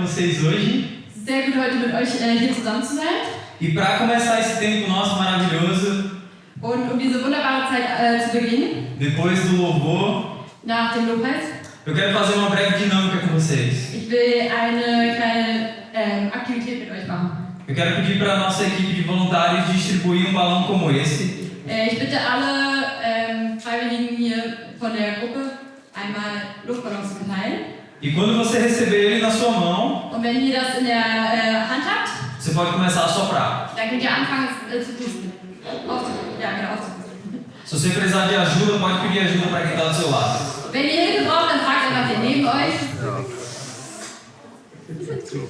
vocês hoje. Es ist sehr gut, heute mit euch hier zusammen zu sein. E para começar esse tempo nosso maravilhoso, Und um diese wunderbare Zeit zu beginnen, depois do louvor, nach dem Lobpreis, eu quero fazer uma breve dinâmica com vocês. ich will eine kleine Aktivität mit euch machen. Eu quero pedir para a nossa equipe de voluntários distribuir um balão como esse. Ich bitte alle Freiwilligen hier von der Gruppe, einmal Luftballons zu verteilen. E quando você receber ele na sua mão, Und wenn ihr das in der Hand habt, você pode começar a soprar. dann könnt ihr anfangen zu pusten. Aufzupusten. Se você precisar de ajuda, pode pedir ajuda para quem está do seu lado. Wenn ihr Hilfe braucht, dann fragt einfach den neben euch.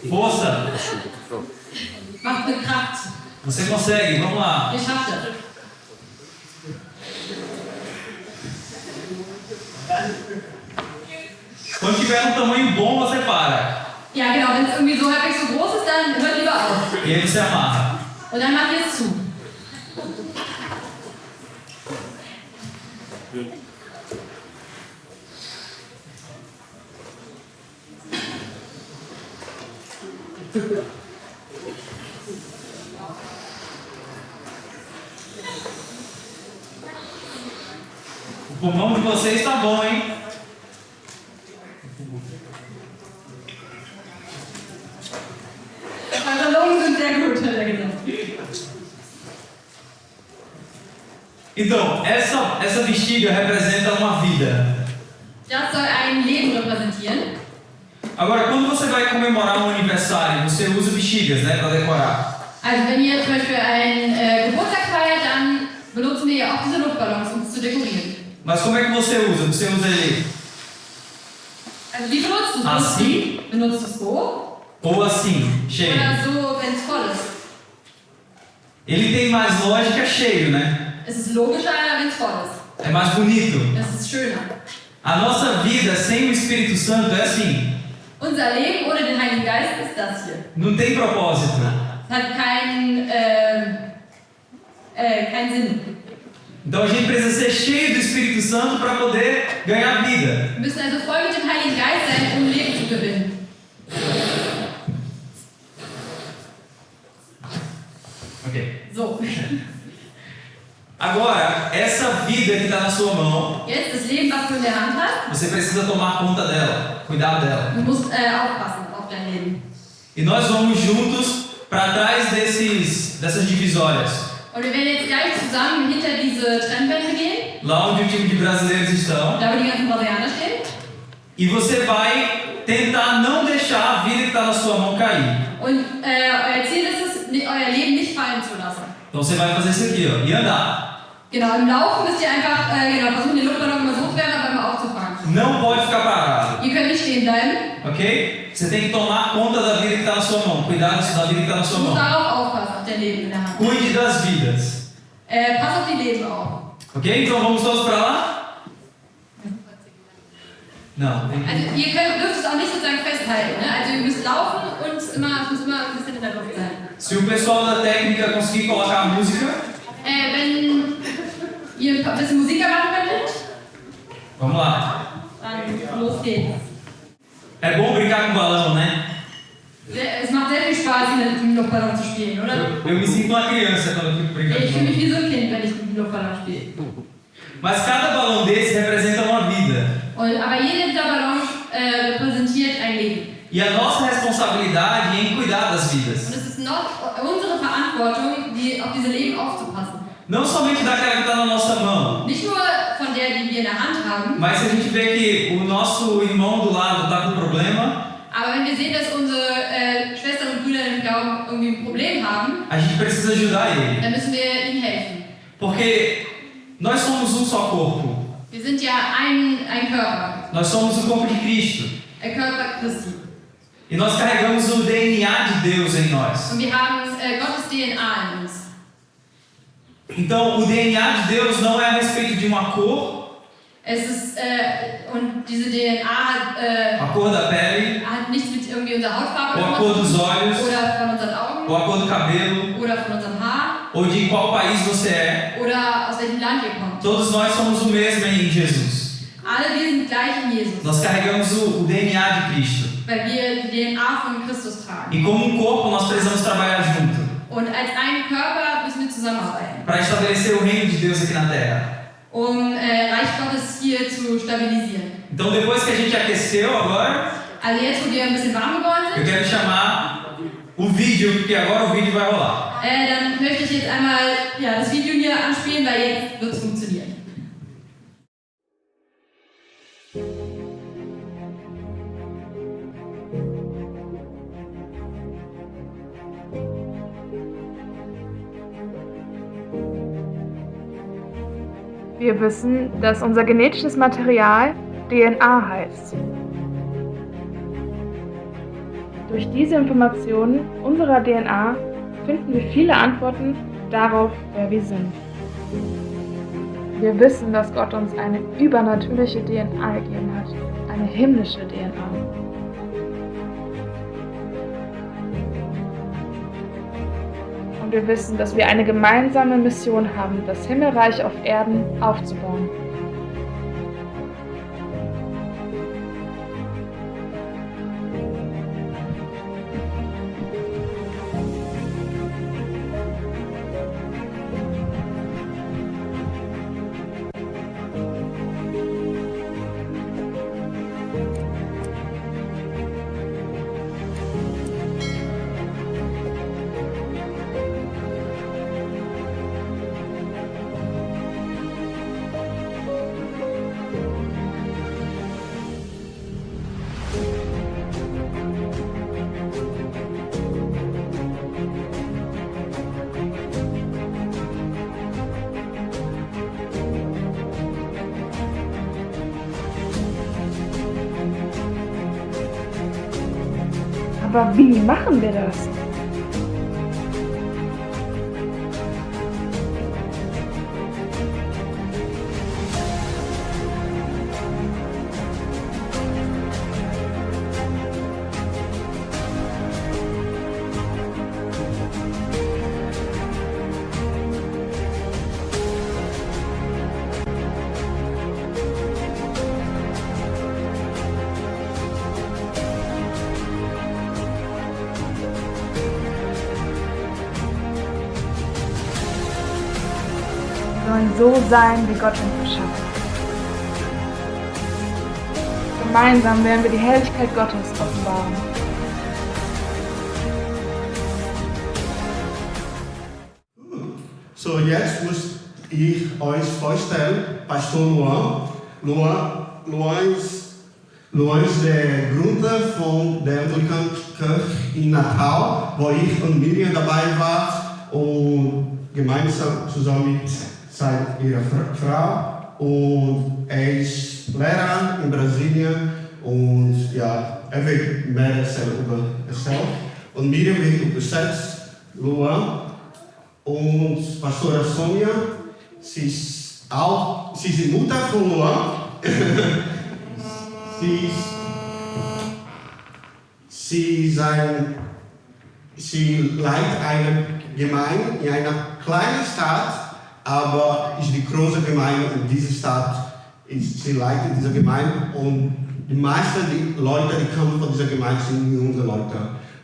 Força! Macht mit Kraft. Você consegue, vamos lá. Ihr schafft das. Quando tiver um tamanho bom, você para. Ja, genau. Wenn es irgendwie so halbwegs so groß ist, dann hört lieber auf. E aí você amarra. Und dann macht ihr es zu. O pulmão de vocês está bom, hein? Eure Lungen sind sehr gut, hat er gesagt. Então, essa bexiga representa uma vida. Das soll ein Leben repräsentieren. Agora, quando você vai comemorar um aniversário, você usa bexigas, né, para decorar. Also wenn ihr zum Beispiel einen Geburtstag feiert, dann benutzen wir ja auch diese Luftballons, um es zu dekorieren. Mas como é que você usa? Você usa ele Also wie benutzt du es? assim Benutzt du es so? ou assim, cheio? Oder so, wenn es voll ist? Ele tem mais lógica cheio, né? Es ist logischer, wenn es voll ist. É mais bonito. Das ist schöner. A nossa vida sem o Espírito Santo é assim. Unser Leben ohne den Heiligen Geist ist das hier. Não tem propósito. Es hat keinen Sinn. Então a gente precisa ser cheio do Espírito Santo para poder ganhar vida. Wir müssen also voll mit dem Heiligen Geist sein, um Leben zu gewinnen. Ok. So. Agora, essa vida que está na sua mão, Jetzt das Leben, was du in der Hand hast, você precisa tomar conta dela, cuidar dela. du musst aufpassen auf dein Leben. E nós vamos juntos para trás dessas divisórias. Und wir werden jetzt gleich zusammen hinter diese Trennwände gehen, Lá onde o time de brasileiros estão. da wo die ganzen Brasilianer stehen. E você vai tentar não deixar a vida que está na sua mão cair. Und euer Ziel ist es, euer Leben nicht fallen zu lassen. Então você vai fazer isso aqui, ó, e andar. Genau, im Laufen müsst ihr einfach versuchen, den Luftballon immer so zu werden, aber immer aufzufangen. Não pode ficar parado, Ihr könnt nicht stehen bleiben. ok? Você tem que tomar conta da vida que está na sua mão. Cuidar da vida que está na Du sua musst mão. darauf aufpassen, auf dein Leben in der Hand. Cuide das vidas. Pass auf die Leben auf. Ok? Então vamos todos para lá? Não. Tem que... Also ihr dürft es auch nicht sozusagen festhalten. Ne? Also ihr müsst laufen und es muss immer ein bisschen in der Luft sein. Se o pessoal da técnica conseguir colocar a música, Wenn ihr ein bisschen Musik machen könntet, vamos lá. dann los geht's. É bom brincar com balão, né? Es macht sehr viel Spaß, mit dem Luftballon zu spielen, oder? Eu me sinto uma criança quando eu fico brincando Ich com fühle mich balão. wie so ein Kind, wenn ich mit dem Luftballon spiele. Mas cada balão desse representa uma vida. Aber jeder dieser Ballons repräsentiert ein Leben. E a nossa responsabilidade é em cuidar das vidas. Und es ist noch unsere Verantwortung, auf diese Leben aufzupassen. Não somente daquela que está na nossa mão, Nicht nur von der, die wir in der Hand haben, mas se a gente vê que o nosso irmão do lado está com problema, aber wenn wir sehen, dass unsere Schwestern und Brüder im Glauben irgendwie ein Problem haben, a gente precisa ajudar ele. dann müssen wir ihnen helfen. Porque nós somos um só corpo. Wir sind ja ein Körper, Nós somos o corpo de Cristo. der Körper Christi. E nós carregamos o DNA de Deus em nós. Und wir haben Gottes DNA in uns. Então, o DNA de Deus não é a respeito de uma cor, Es ist, und diese DNA a cor da pele, hat nichts mit irgendwie unserer Hautfarbe ou a cor dos olhos, oder von unseren Augen ou a cor do cabelo, oder von unserem Haar ou de qual país você é. oder aus welchem Land ihr kommt. Todos nós somos o mesmo em Jesus. Alle wir sind gleich in Jesus. Nós carregamos o DNA de Cristo. weil wir die DNA von Christus tragen. E como corpo, nós precisamos trabalhar junto Und als einen Körper müssen wir zusammenarbeiten, para estabelecer o reino de Deus aqui na Terra. Reich Gottes hier zu stabilisieren. Então, depois que a gente aqueceu agora, Also jetzt, wo wir ein bisschen warm geworden eu sind, quero chamar o vídeo, porque agora o vídeo vai rolar. dann möchte ich jetzt einmal das Video hier anspielen, weil jetzt wird es funktionieren. Wir wissen, dass unser genetisches Material DNA heißt. Durch diese Informationen unserer DNA finden wir viele Antworten darauf, wer wir sind. Wir wissen, dass Gott uns eine übernatürliche DNA gegeben hat, eine himmlische DNA. Und wir wissen, dass wir eine gemeinsame Mission haben, das Himmelreich auf Erden aufzubauen. Aber wie machen wir das? Wir sollen so sein, wie Gott uns geschaffen hat. Gemeinsam werden wir die Herrlichkeit Gottes offenbaren. So, jetzt muss ich euch vorstellen, Pastor Luan ist der Gründer von der Anglican Kirche in Natal, wo ich und Miriam dabei war und gemeinsam zusammen mit ihrer Frau. Und er ist Lehrer in Brasilien und ja, er wird mehr erzählen über sich. Und Miriam wird übersetzt, Luan. Und Pastora Sonja, sie ist die Mutter von Luan. Sie leitet eine Gemeinde in einer kleinen Stadt, aber ist die große Gemeinde in dieser Stadt. Sie leitet diese Gemeinde und die meisten Leute, die kommen von dieser Gemeinde, sind junge Leute.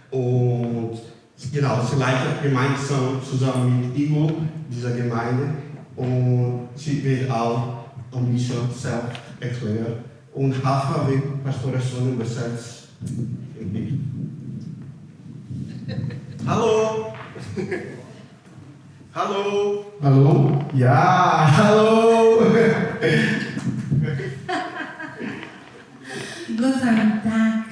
Und genau, sie leitet gemeinsam zusammen mit Igor dieser Gemeinde und sie wird auch ein bisschen selbst erklären. Und Hafa wird Pastora Sonja übersetzt. Hallo! Hallo! Hallo? Ja, hallo! Guten Tag.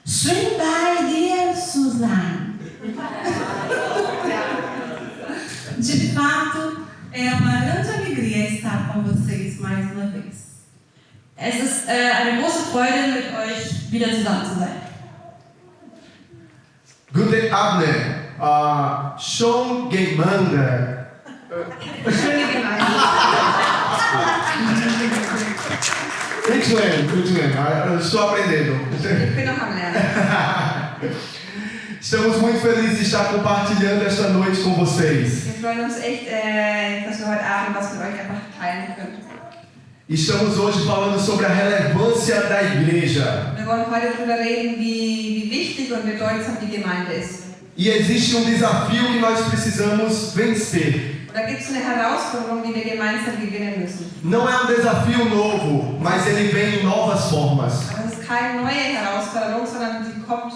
Schön bei dir zu sein. De fato, é uma grande alegria estar com vocês mais uma vez. Es ist eine große Freude, mit euch wieder zusammen zu sein. Guten Abend, schön Gemeinde. Schöne Gemeinde. Muito bem, estou aprendendo. Ich bin noch am Lernen. Estamos muito felizes de estar compartilhando esta noite com vocês. Wir freuen uns echt, dass wir heute Abend was mit euch einfach teilen können. Estamos hoje falando sobre a relevância da igreja. Wir wollen heute darüber reden, wie wichtig und bedeutsam die Gemeinde ist. E existe um desafio que nós precisamos vencer. Und da gibt es eine Herausforderung, die wir gemeinsam gewinnen müssen. Não é um desafio novo, mas ele vem em novas formas. Aber es ist keine neue Herausforderung, sondern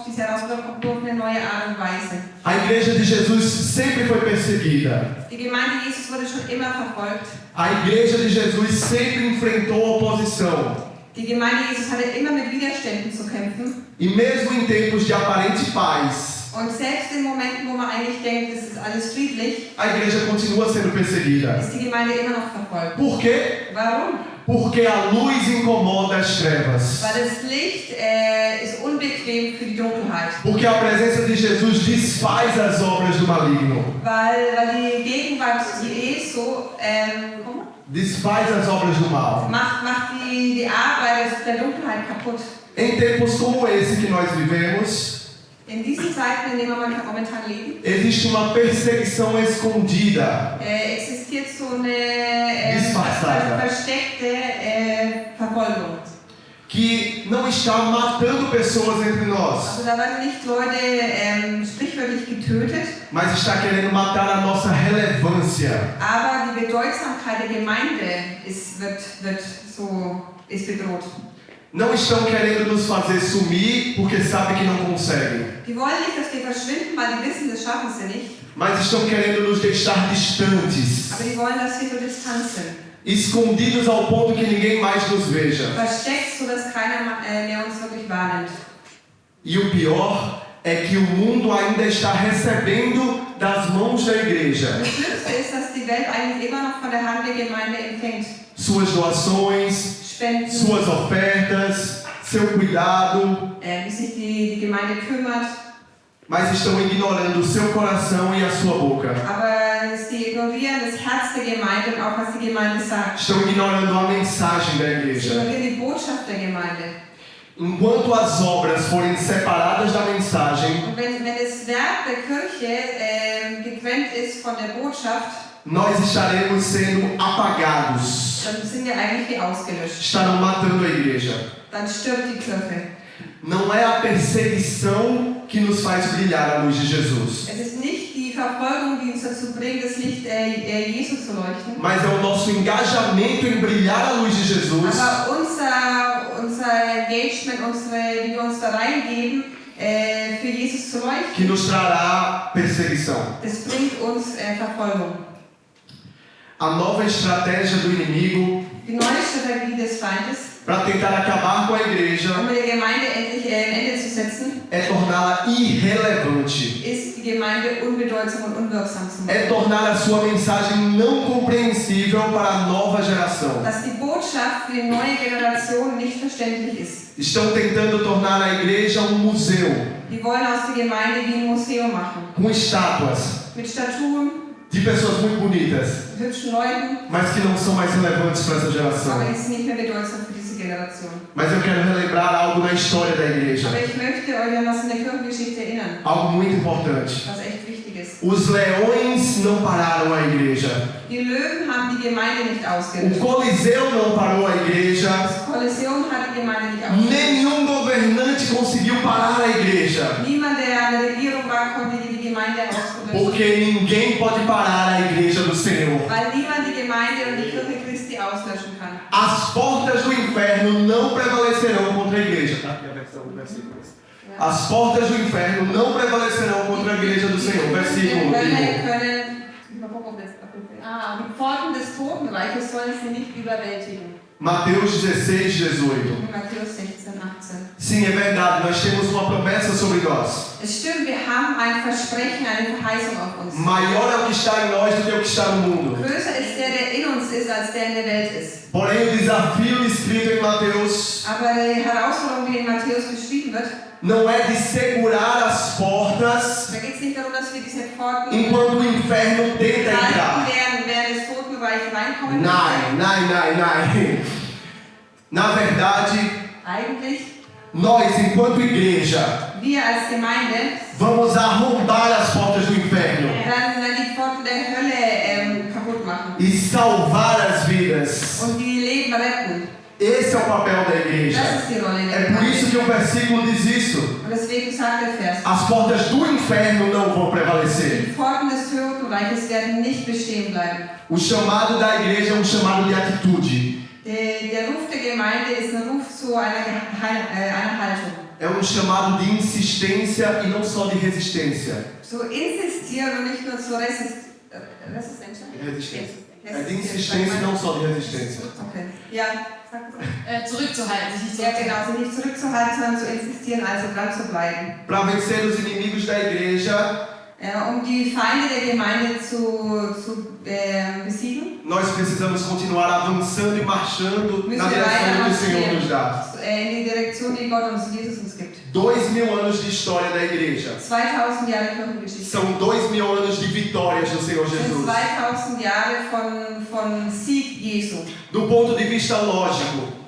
diese Herausforderung kommt nur auf eine neue Art und Weise. A igreja de Jesus sempre foi perseguida. Die Gemeinde Jesus wurde schon immer verfolgt. A igreja de Jesus sempre enfrentou oposição. Die Gemeinde Jesus hatte immer mit Widerständen zu kämpfen. E mesmo em tempos de aparente paz, Und selbst in Momenten, wo man eigentlich denkt, es ist alles friedlich, a igreja continua sendo perseguida. ist die Gemeinde immer noch verfolgt. Por quê? Warum? Porque a luz incomoda as trevas. Weil das Licht ist unbequem für die Dunkelheit. Porque a presença de Jesus desfaz as obras do maligno. Weil die Gegenwart Jesu Desfaz as obras do mal. macht die Arbeit der Dunkelheit kaputt. Em tempos como esse que nós vivemos, In diesen Zeiten, in denen wir momentan leben, existe uma perseguição escondida. existiert so eine versteckte Verfolgung. Que não está matando pessoas entre nós, Also da werden nicht Leute sprichwörtlich getötet, mas está querendo matar a nossa relevância. aber die Bedeutsamkeit der Gemeinde ist bedroht. Não estão querendo nos fazer sumir porque sabem que não conseguem, Die wollen nicht, dass wir verschwinden, weil die wissen, das schaffen sie nicht. mas estão querendo nos deixar distantes, Aber die wollen, dass wir so Distanz sind. escondidos ao ponto que ninguém mais nos veja. Versteckt, sodass keiner mehr uns wirklich wahrnimmt. E o pior é que o mundo ainda está recebendo das mãos da igreja Das Schlimmste ist, dass die Welt eigentlich immer noch von der Hand der Gemeinde empfängt. suas doações, Spenden, suas ofertas, seu cuidado, wie sich die Gemeinde kümmert. mas estão ignorando o seu coração e a sua boca. Aber sie ignorieren das Herz der Gemeinde und auch, was die Gemeinde sagt. Estão ignorando a mensagem da Sie igreja. ignorieren die Botschaft der Gemeinde. Enquanto as obras forem separadas da mensagem, Und wenn das Werk der Kirche getrennt ist von der Botschaft, nós estaremos sendo apagados. dann sind wir eigentlich wie ausgelöscht. Estarão matando a igreja. Dann stirbt die Kirche. Não é a perseguição que nos faz brilhar a luz de Jesus, Es ist nicht die Verfolgung, die uns dazu bringt, das Licht Jesu zu leuchten. mas é o nosso engajamento em brilhar a luz de Jesus Aber unser Engagement, wie wir uns da reingeben, für Jesus zu que leuchten, nos trará perseguição. das bringt uns Verfolgung. A nova estratégia do inimigo Die neue Strategie des Feindes, para tentar acabar com a igreja um der Gemeinde endlich ein Ende zu setzen, é torná-la irrelevante. ist die Gemeinde unbedeutsam und unwirksam zu É machen. tornar a sua mensagem não compreensível para a nova geração. Dass die Botschaft für die neue Generation nicht verständlich ist. Estão tentando tornar a igreja um museu, Die wollen aus der Gemeinde wie ein Museum machen. com estátuas Mit Statuen, de pessoas muito bonitas, hübschen Leuten, mas que não são mais relevantes para essa geração. aber die sind nicht mehr bedeutsam für diese Generation. Mas eu quero relembrar algo na história da igreja, Aber ich möchte euch an was in der Kirchengeschichte erinnern, algo muito importante. was echt wichtig ist. Os leões não pararam a igreja, Die Löwen haben die Gemeinde nicht o ausgelöscht. Coliseu não parou a igreja, Das Kolosseum hat die Gemeinde nicht ausgelöscht. nenhum governante conseguiu parar a igreja, Niemand, der an der Regierung war, konnte die Gemeinde ausgelöscht. porque ninguém pode parar a igreja do Senhor. Weil niemand die Gemeinde und die Kirche Christi auslöschen kann. As portas do inferno não prevalecerão contra a igreja. Tá? Aqui a versão do versículo. As portas do inferno não prevalecerão contra a igreja do Senhor. Versículo. Die Pforten des Totenreiches sollen sie nicht überwältigen. Mateus 16, 18. Matthäus 16, 18. Sim, é verdade, nós temos uma promessa sobre nós. Es stimmt, wir haben ein Versprechen, eine Verheißung auf uns. Maior é o que está em nós do que o que está no mundo. Größer ist der in uns ist, als der in der Welt ist. Porém, o desafio escrito em Mateus Aber die Herausforderung, die in Matthäus beschrieben wird, não é de segurar as portas da geht es nicht darum, dass wir diese Pforten enquanto o inferno tenta halten, entrar. während das Totenreich reinkommen Nein, nein, nein, nein. Na verdade, Eigentlich, nós, enquanto igreja, wir als Gemeinde vamos arrombar as portas do inferno werden die Pforten der Hölle kaputt machen e salvar as vidas. und die Leben retten. Esse é o papel da igreja. Das ist die Rolle der É por isso Gemeinde. que o versículo diz isso. Und deswegen sagt der Vers, As portas do inferno não vão prevalecer. die Pforten des Totenreiches werden nicht bestehen bleiben. O chamado da igreja é um chamado de atitude. Der Ruf der Gemeinde ist ein Ruf zu einer Haltung. É um chamado de insistência e não só de resistência. Zu insistieren und nicht nur zu Resistenz. Resistência. É de insistência e não só de resistência. Okay. Ja, sag es. Zurückzuhalten, sich nicht Ja, zurückzuhalten. genau, sich nicht zurückzuhalten, sondern zu insistieren, also dran zu bleiben. Para vencer os inimigos da igreja, Um die Feinde der Gemeinde zu besiegen, nós precisamos continuar avançando e marchando müssen na wir direção weiter que o Senhor nos dá. marschieren, in die Direktion, die Gott uns, Jesus uns gibt. 2000 anos de história da igreja. 2000 Jahre Kirchengeschichte. São 2000 anos de vitórias do Senhor Das sind Jesus. 2000 Jahre von Sieg Jesu. Do ponto de vista lógico,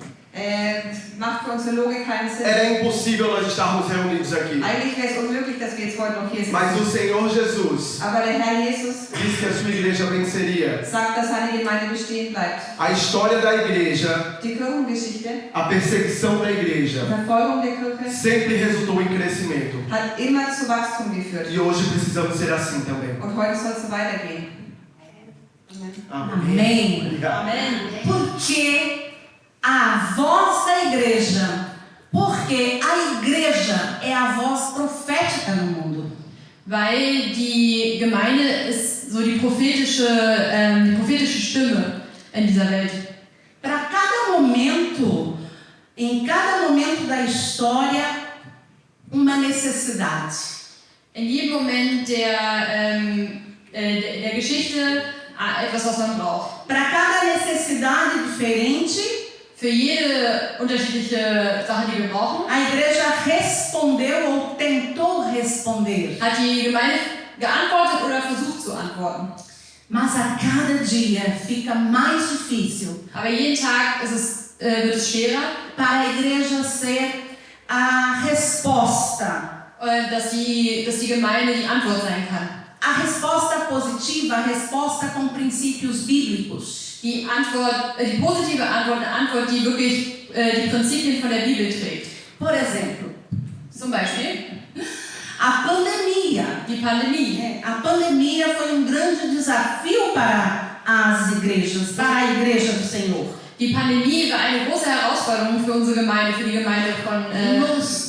Macht für unsere Logik keinen Sinn. era impossível nós estarmos reunidos aqui. Eigentlich wäre es unmöglich, dass wir jetzt heute noch hier Mas o sind. Senhor Jesus Aber der Herr Jesus disse que a sua igreja venceria. sagt, dass seine Gemeinde bestehen bleibt. A história da igreja, Die Kirchengeschichte, a perseguição da die igreja, Verfolgung der Kirche, sempre resultou em crescimento. hat immer zu Wachstum geführt. E hoje precisamos ser assim também. Und heute soll es so weitergehen. Amen. Amém. Obrigado. Porque a voz da igreja, porque a igreja é a voz profética no mundo. Weil die Gemeinde ist so die prophetische Stimme in dieser Welt. Para cada momento, em cada momento da história, uma necessidade. In jedem Moment der Geschichte etwas, was man braucht. Para cada necessidade diferente, Für jede unterschiedliche Sache, die wir brauchen, a igreja respondeu ou tentou responder. hat die Gemeinde geantwortet oder versucht zu antworten. Mas a cada dia fica mais difícil Aber jeden Tag wird es schwerer, para a igreja ser a resposta. dass die Gemeinde die Antwort sein kann. A resposta positiva, a resposta com princípios bíblicos. Die positive Antwort, eine Antwort, die wirklich die Prinzipien von der Bibel trägt. Por exemplo, Zum Beispiel a pandemia. die Pandemie. A pandemia foi grande desafio para as igrejas, para a igreja do Senhor. Die Pandemie war eine große Herausforderung für unsere Gemeinde, für die Gemeinde von...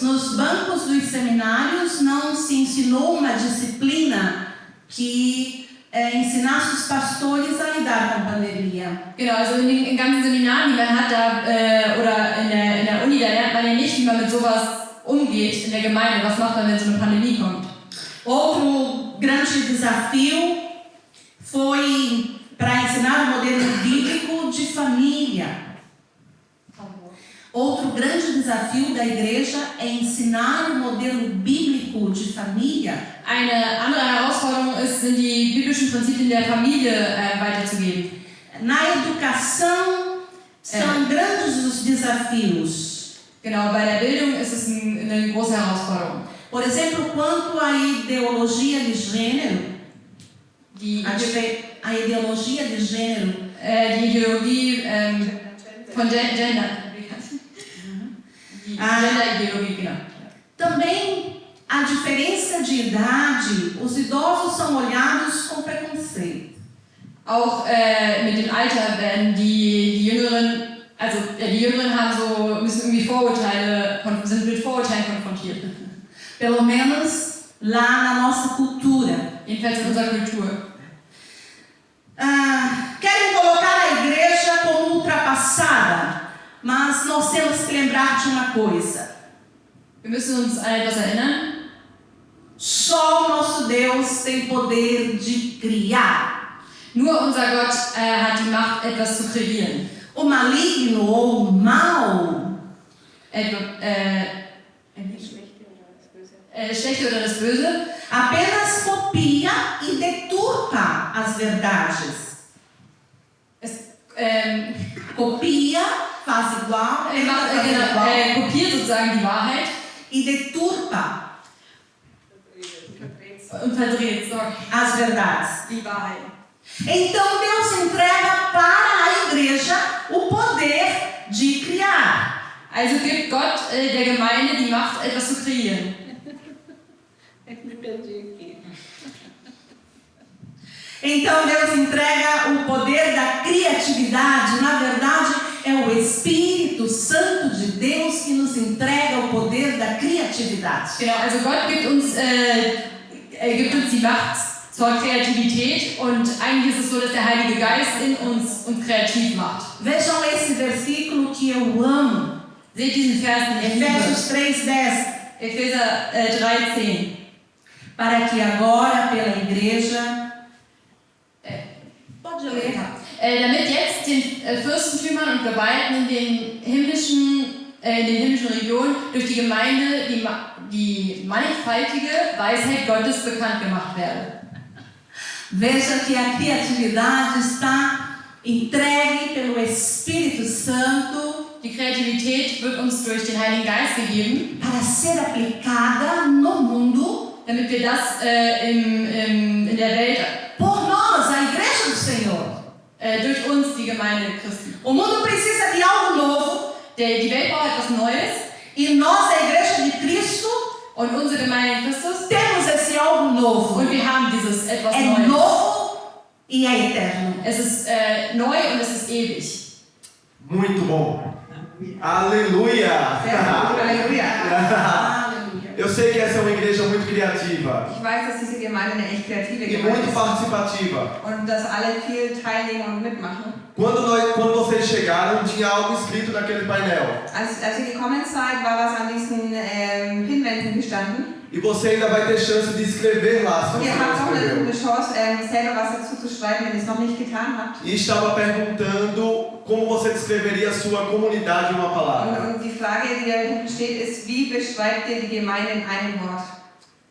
Nos bancos dos seminários não se ensinou uma disciplina que ensinasse os pastores a lidar com a pandemia. Genau, also in den ganzen Seminaren, die man hat, oder in der Uni, da lernt man ja nicht, wie man mit sowas umgeht in der Gemeinde. Was macht man, wenn so eine Pandemie kommt? Outro grande desafio foi para ensinar o modelo bíblico de família. Outro grande desafio da igreja é ensinar o modelo bíblico de família. Eine andere Herausforderung sind die biblischen Prinzipien der Familie weiterzugeben. Na educação, são grandes os desafios. Genau, bei der Bildung ist es eine große Herausforderung. Por exemplo, quanto à ideologia de gênero, a ideologia de gênero, die Ideologie von Gender. Die Gender-Ideologie, genau. também a diferença de idade, os idosos são olhados com preconceito. Auch mit dem Alter werden die Jüngeren, also die Jüngeren müssen irgendwie sind mit Vorurteilen konfrontiert. Pelo menos lá na nossa cultura. Jedenfalls in unserer Kultur. Querem colocar a igreja como ultrapassada, mas nós temos que lembrar de uma coisa. Wir müssen uns an etwas erinnern. Só o nosso Deus tem poder de criar. Nur unser Gott hat die Macht, etwas zu kreieren. O maligno ou o mal Schlechte oder das Böse apenas copia e deturpa as verdades. Copia, faz igual, kopiert sozusagen die Wahrheit e deturpa und verdreht, sorry, as verdades. die Wahrheit. Então Deus entrega para a igreja o poder de criar. Also gibt Gott der Gemeinde die Macht, etwas zu kreieren. Então Deus entrega o poder da criatividade. Na verdade, é o Espírito Santo de Deus que nos entrega o poder da criatividade. Genau, also Gott gibt uns die Macht zur Kreativität und eigentlich ist es so, dass der Heilige Geist in uns kreativ macht. Vejam esse versículo que eu amo. Seht diesen Vers in Efésios 3:10. Epheser 3,10. Para que agora pela igreja... Pode ler. Damit jetzt den Fürstentümern und Gewalten in den himmlischen Regionen durch die Gemeinde die mannigfaltige Weisheit Gottes bekannt gemacht werde. Veja que a criatividade está entregue pelo Espírito Santo Die Kreativität wird uns durch den Heiligen Geist gegeben, para ser aplicada no mundo damit wir das in der Welt por nós, a igreja do Senhor. durch uns, die Gemeinde Christi. O mundo precisa de algo novo Die Welt braucht etwas Neues e nós, a igreja de Cristo, und unsere Gemeinde in Christus temos esse algo novo. und wir haben dieses etwas É Neues. novo e é eterno. Es ist neu und es ist ewig. Muito bom. Aleluia! Halleluja. Eu sei que essa é uma igreja muito criativa Ich weiß, dass diese Gemeinde eine echt kreative e Gemeinde muito ist participativa. und dass alle viel teilnehmen und mitmachen. Quando vocês chegaram, tinha algo escrito naquele painel. Als ihr gekommen seid, war was an diesen Pinwänden gestanden. E você ainda vai ter chance de escrever lá, se Und você ihr habt não auch eine escreveu. gute Chance, selber was dazu zu schreiben, wenn ihr es noch nicht getan habt. E estava perguntando como você descreveria a sua comunidade em uma palavra. Und die Frage, die da hinten steht, ist, wie beschreibt ihr die Gemeinde in einem Wort?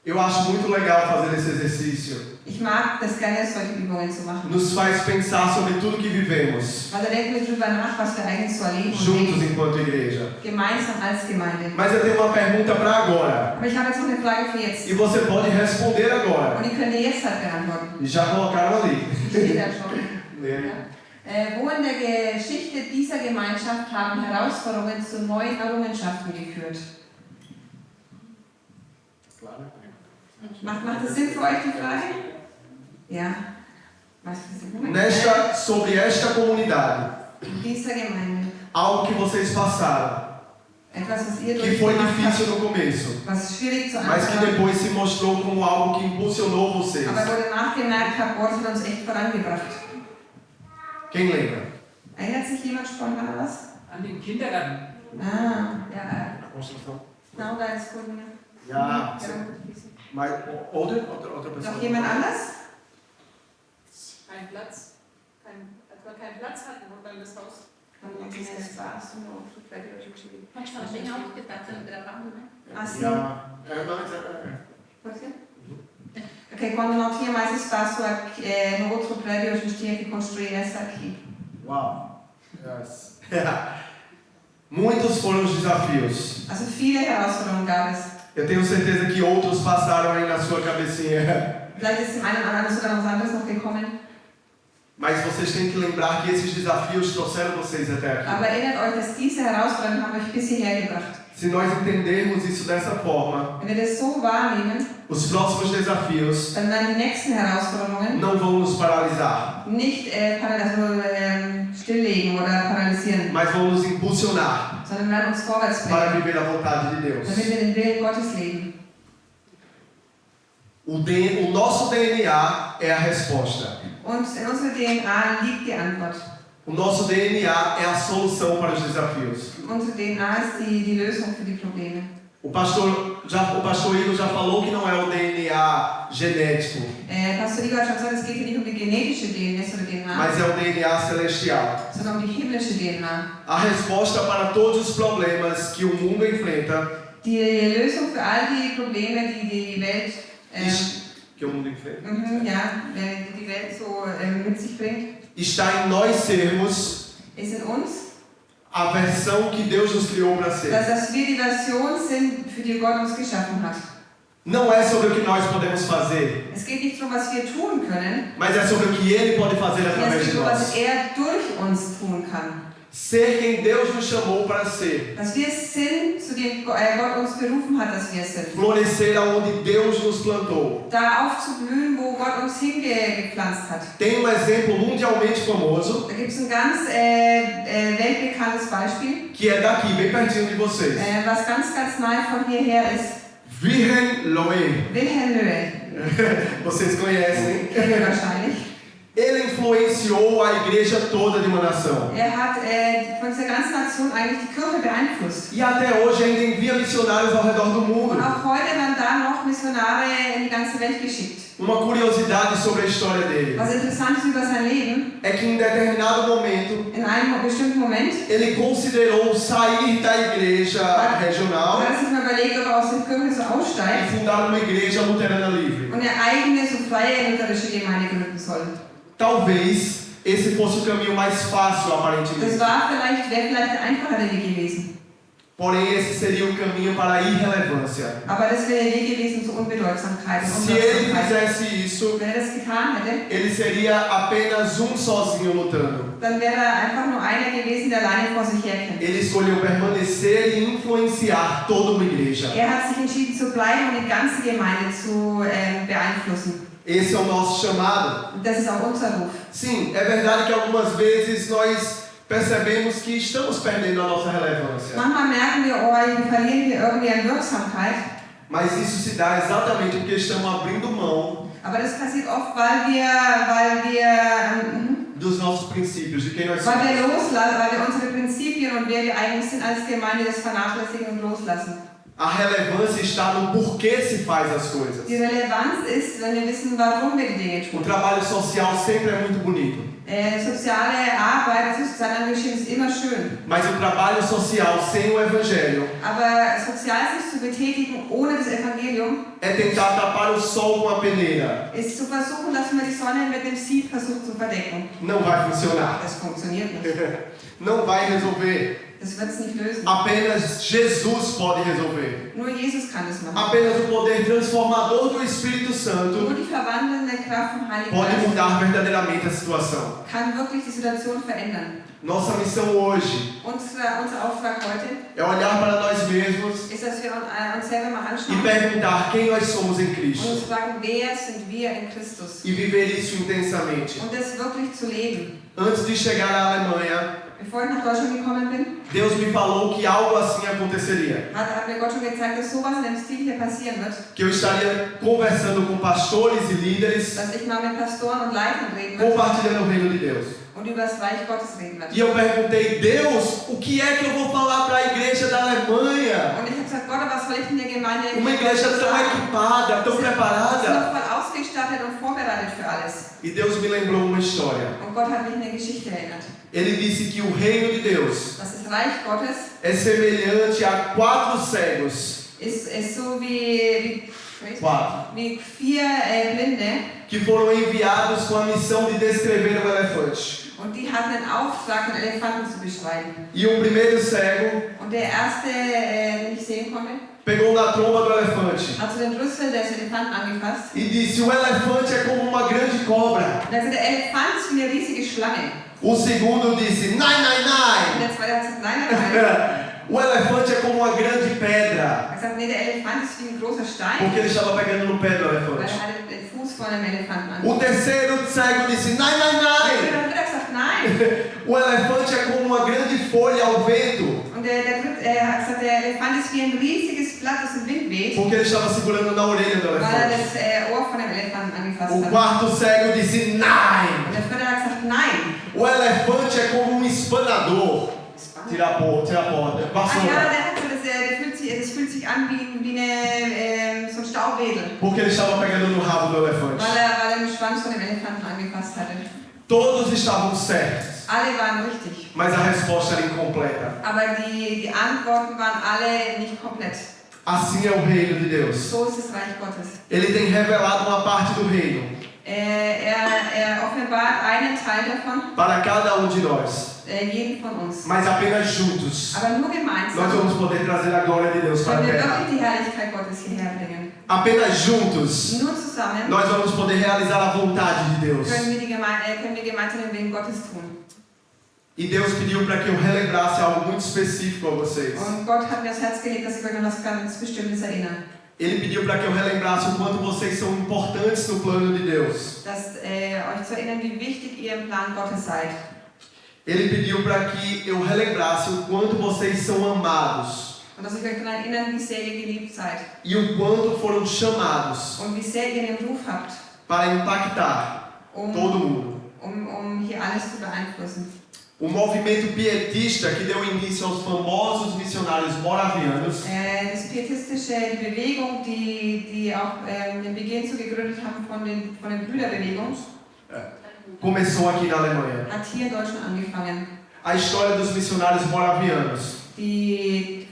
Eu acho muito legal fazer esse exercício. Ich mag das gerne, solche Übungen zu machen. Nos faz pensar sobre tudo que vivemos, Weil da denken wir drüber nach, was wir eigentlich so erleben und juntos denken, enquanto igreja. gemeinsam als Gemeinde. Mas eu tenho uma pergunta para agora. Aber ich habe jetzt noch eine Frage für jetzt. E você pode responder agora. Und die könnt ihr jetzt halt beantworten. E já colocaram ali. Steht da schon. Lê aí. Wo in der Geschichte dieser Gemeinschaft haben Herausforderungen zu neuen Errungenschaften geführt? Macht das Sinn für euch, die Frage? Ja. Macht das Sinn? Sobre esta comunidade, Dieser Gemeinde. algo que vocês passaram, Etwas, was ihr que foi durchgemacht difícil habt, no começo, was schwierig zu mas que Anfang war, depois se mostrou como algo que impulsionou vocês. aber wo ihr nachgemerkt habt, Gott hat uns echt vorangebracht. Quem lembra? Erinnert sich jemand spontan an was? An den Kindergarten. Ah, ja. Construção. Não, da ist gut. Ne? Já. Ja. Mas outra pessoa. Noch jemand anders? Kein Platz. Als wir keinen Platz hatten, wo dann das Haus. Pode falar bem alto, porque está sendo gravado, né? Ah, sim. Já. Pode ser? Ok, quando não tinha mais espaço no outro prédio, a gente tinha que construir essa aqui. Uau. Yes. Muitos foram os desafios. Also viele Herausforderungen gab es. Eu tenho certeza que outros passaram aí na sua cabecinha. Vielleicht ist dem einen oder anderen sogar noch was anderes noch gekommen. Mas vocês têm que lembrar que esses desafios trouxeram vocês até aqui. Aber erinnert euch, dass diese Herausforderungen haben euch bis hierher gebracht. Se nós entendermos isso dessa forma, Wenn wir das so wahrnehmen, os próximos desafios dann werden die nächsten Herausforderungen não vão nos paralisar, nicht stilllegen oder paralysieren, mas vão nos impulsionar sondern werden uns vorwärts para bringen, viver a vontade de Deus. damit wir den Willen Gottes leben. O nosso DNA é a resposta. Und in unserer DNA liegt die Antwort. O nosso DNA é a solução para os desafios. Unsere DNA ist die Lösung für die Probleme. O pastor Igor já falou que não é o DNA genético, Pastor Igor hat schon gesagt, es geht hier nicht um die genetische DNA, mas é o DNA celestial. sondern um die himmlische DNA. A resposta para todos os problemas que o mundo enfrenta, Die Lösung für all die Probleme, die die Welt, que o mundo enfrenta, die Welt so mit sich bringt, está em nós sermos ist in uns, a versão que Deus nos criou para ser. dass wir die Version sind, für die Gott uns geschaffen hat. Não é sobre o que nós podemos fazer, Es geht nicht darum, was wir tun können, mas é sobre o que Ele pode fazer sondern através es de geht darum, was nós. er durch uns tun kann. Ser quem Deus nos chamou para ser. Dass wir es sind, zu dem Gott uns berufen hat, dass wir es sind. Florescer aonde Deus nos plantou. Da aufzublühen, wo Gott uns hingepflanzt hat. Tem exemplo mundialmente famoso, Da gibt es ein ganz weltbekanntes Beispiel, que é daqui, bem pertinho de vocês. was ganz, ganz nahe von hierher ist. Wilhelm Loewe. Wilhelm Löhe, Vocês conhecem. kennen wir wahrscheinlich. Ele influenciou a igreja toda de uma nação. Hat von dieser ganzen Nation eigentlich die Kirche beeinflusst. E até hoje ainda envia missionários ao redor do mundo. Und auch heute werden da noch Missionare in die ganze Welt geschickt. Uma curiosidade sobre a história dele Was interessant ist über sein Leben, é que em determinado momento in einem bestimmten Moment, ele considerou sair da igreja regional hat er sich mal überlegt, ob er aus der Kirche so e aussteigt fundar uma igreja luterana livre. und eine eigene, so freie lutherische Gemeinde gründen soll. Talvez esse fosse o caminho mais fácil, Das aparentemente. wäre vielleicht der einfachere Weg gewesen. Porém, esse seria o caminho para a irrelevância. Aber das wäre der Weg gewesen zur Unbedeutsamkeit. Und Se ele Unbedeutsamkeit. fizesse isso, Wenn er das getan hätte, ele seria apenas sozinho lutando. dann wäre er einfach nur einer gewesen, der alleine vor sich herkämpft. Ele escolheu permanecer e influenciar toda uma igreja. Er hat sich entschieden zu bleiben und die ganze Gemeinde zu beeinflussen. Esse é o nosso chamado. Und das ist auch unser Ruf. Sim, é verdade que algumas vezes nós percebemos que estamos perdendo a nossa relevância. Manchmal merken wir, oh, wir verlieren hier irgendwie an Wirksamkeit. Mas isso se dá exatamente porque estamos abrindo mão Aber das passiert oft, weil wir dos nossos princípios, de quem nós weil somos. wir unsere Prinzipien und wer wir eigentlich sind als Gemeinde das vernachlässigen und loslassen. A relevância está no porquê se faz as coisas. Die Relevanz ist, wenn wir wissen, warum wir die Dinge O tun. trabalho social sempre é muito bonito, Soziale Arbeit, das soziale Engagement ist immer schön. mas o trabalho social sem o evangelho Aber sozial sich zu betätigen ohne das Evangelium é tentar tapar o sol com a peneira. ist zu versuchen, dass man die Sonne mit dem Sieb versucht zu verdecken. Não vai funcionar. Das funktioniert nicht. Não vai resolver. Das wird es nicht lösen. Apenas Jesus pode resolver. Nur Jesus kann das machen. Apenas o poder transformador do Espírito Nur Santo die verwandelnde Kraft vom Heiligen pode Geist mudar verdadeiramente a situação. kann wirklich die Situation verändern. Nossa missão hoje Unser Auftrag heute é olhar para nós mesmos ist, dass wir uns selber mal e anschauen perguntar quem nós somos em und Cristo uns fragen, wer sind wir in Christus? e viver isso intensamente. Und das wirklich zu leben. Antes de chegar à Alemanha, Bevor ich nach Deutschland gekommen bin, Deus me falou que algo assim aconteceria. hat mir Gott schon gezeigt, dass sowas in dem Stil hier passieren wird. Que eu estaria conversando com pastores e líderes, Dass ich mal mit Pastoren und Leitern reden wird compartilhando o reino de Deus. und über das Reich Gottes reden wird. E eu perguntei, Deus, o que é que eu vou falar para a igreja da Alemanha? Und ich habe gesagt, Gott, was soll ich in der Gemeinde Uma igreja tão equipada, tão sind preparada. noch voll ausgestattet und vorbereitet für alles. E Deus me lembrou uma história. Und Gott hat mich an eine Geschichte erinnert. Ele disse que o reino de Deus Dass das Reich Gottes é semelhante a 4 cegos. ist so wie 4. 4 Blinde Que foram enviados com a missão de descrever um elefante. und die hatten den Auftrag, einen Elefanten zu beschreiben. E o primeiro cego Und der erste, den ich sehen konnte, pegou na tromba do elefante hat so den Rüssel des Elefanten angefasst. e disse: o elefante é como uma grande cobra. Und er sagte, der Elefant ist wie eine riesige Schlange. O segundo disse: nai, nai, Und nai. der zweite hat gesagt, nein, nein, nein. O elefante é como uma grande pedra. Er hat gesagt, nee, der Elefant ist wie ein großer Stein, Porque ele estava pegando no pé do weil elefante. er hatte den Fuß von einem Elefanten an. O terceiro cego disse: nai, nai, Und nai. dann hat er gesagt, nein. O elefante é como uma grande folha ao vento. Und der dritte hat gesagt, der Elefant ist wie ein riesiges Blatt, das im Wind weht, Porque ele estava segurando na orelha do weil er elefante. das Ohr von dem Elefanten angefasst O hat. quarto cego disse: nai. Und der vierte hat gesagt, nein. O elefante é como um espanador. Tira a porta, Ah vassoura. ja, der hat so, das fühlt sich an wie so ein Staubwedel, Porque ele estava pegando no rabo do elefante. weil er den Schwanz von dem Elefanten angefasst hatte. Todos estavam certos, Alle waren richtig, mas a resposta era incompleta. aber die Antworten waren alle nicht komplett. Assim é o reino de Deus. So ist das Reich Gottes. Ele tem revelado uma parte do reino Er offenbart einen Teil davon, para cada um de nós, jeden von uns. mas apenas juntos Aber nur nós gemeinsam vamos poder trazer a glória de Deus para a können wir terra. wirklich die Herrlichkeit Gottes hierher bringen. Apenas juntos Nur zusammen nós vamos poder realizar a vontade de Deus. können wir gemeinsam den Willen Gottes tun. E Deus pediu para que eu relembrasse algo muito específico a vocês. Und Gott hat mir aufs Herz gelegt, dass ich euch an was ganz Bestimmtes erinnere. Ele pediu para que eu relembrasse o quanto vocês são importantes no plano de Deus. Dass euch zu erinnern, wie wichtig ihr im Plan Gottes seid. Ele pediu para que eu relembrasse o quanto vocês são amados. Und dass ich euch daran erinnere, wie sehr ihr geliebt seid. E o quanto foram chamados Und wie sehr ihr den Ruf habt, para impactar todo mundo. hier alles zu beeinflussen. O movimento pietista que deu início aos famosos missionários moravianos Das Pietistische, die Bewegung, die auch den Beginn zu gegründet haben von den Brüderbewegungen, começou aqui na Alemanha. hat hier in Deutschland angefangen. A história dos missionários moravianos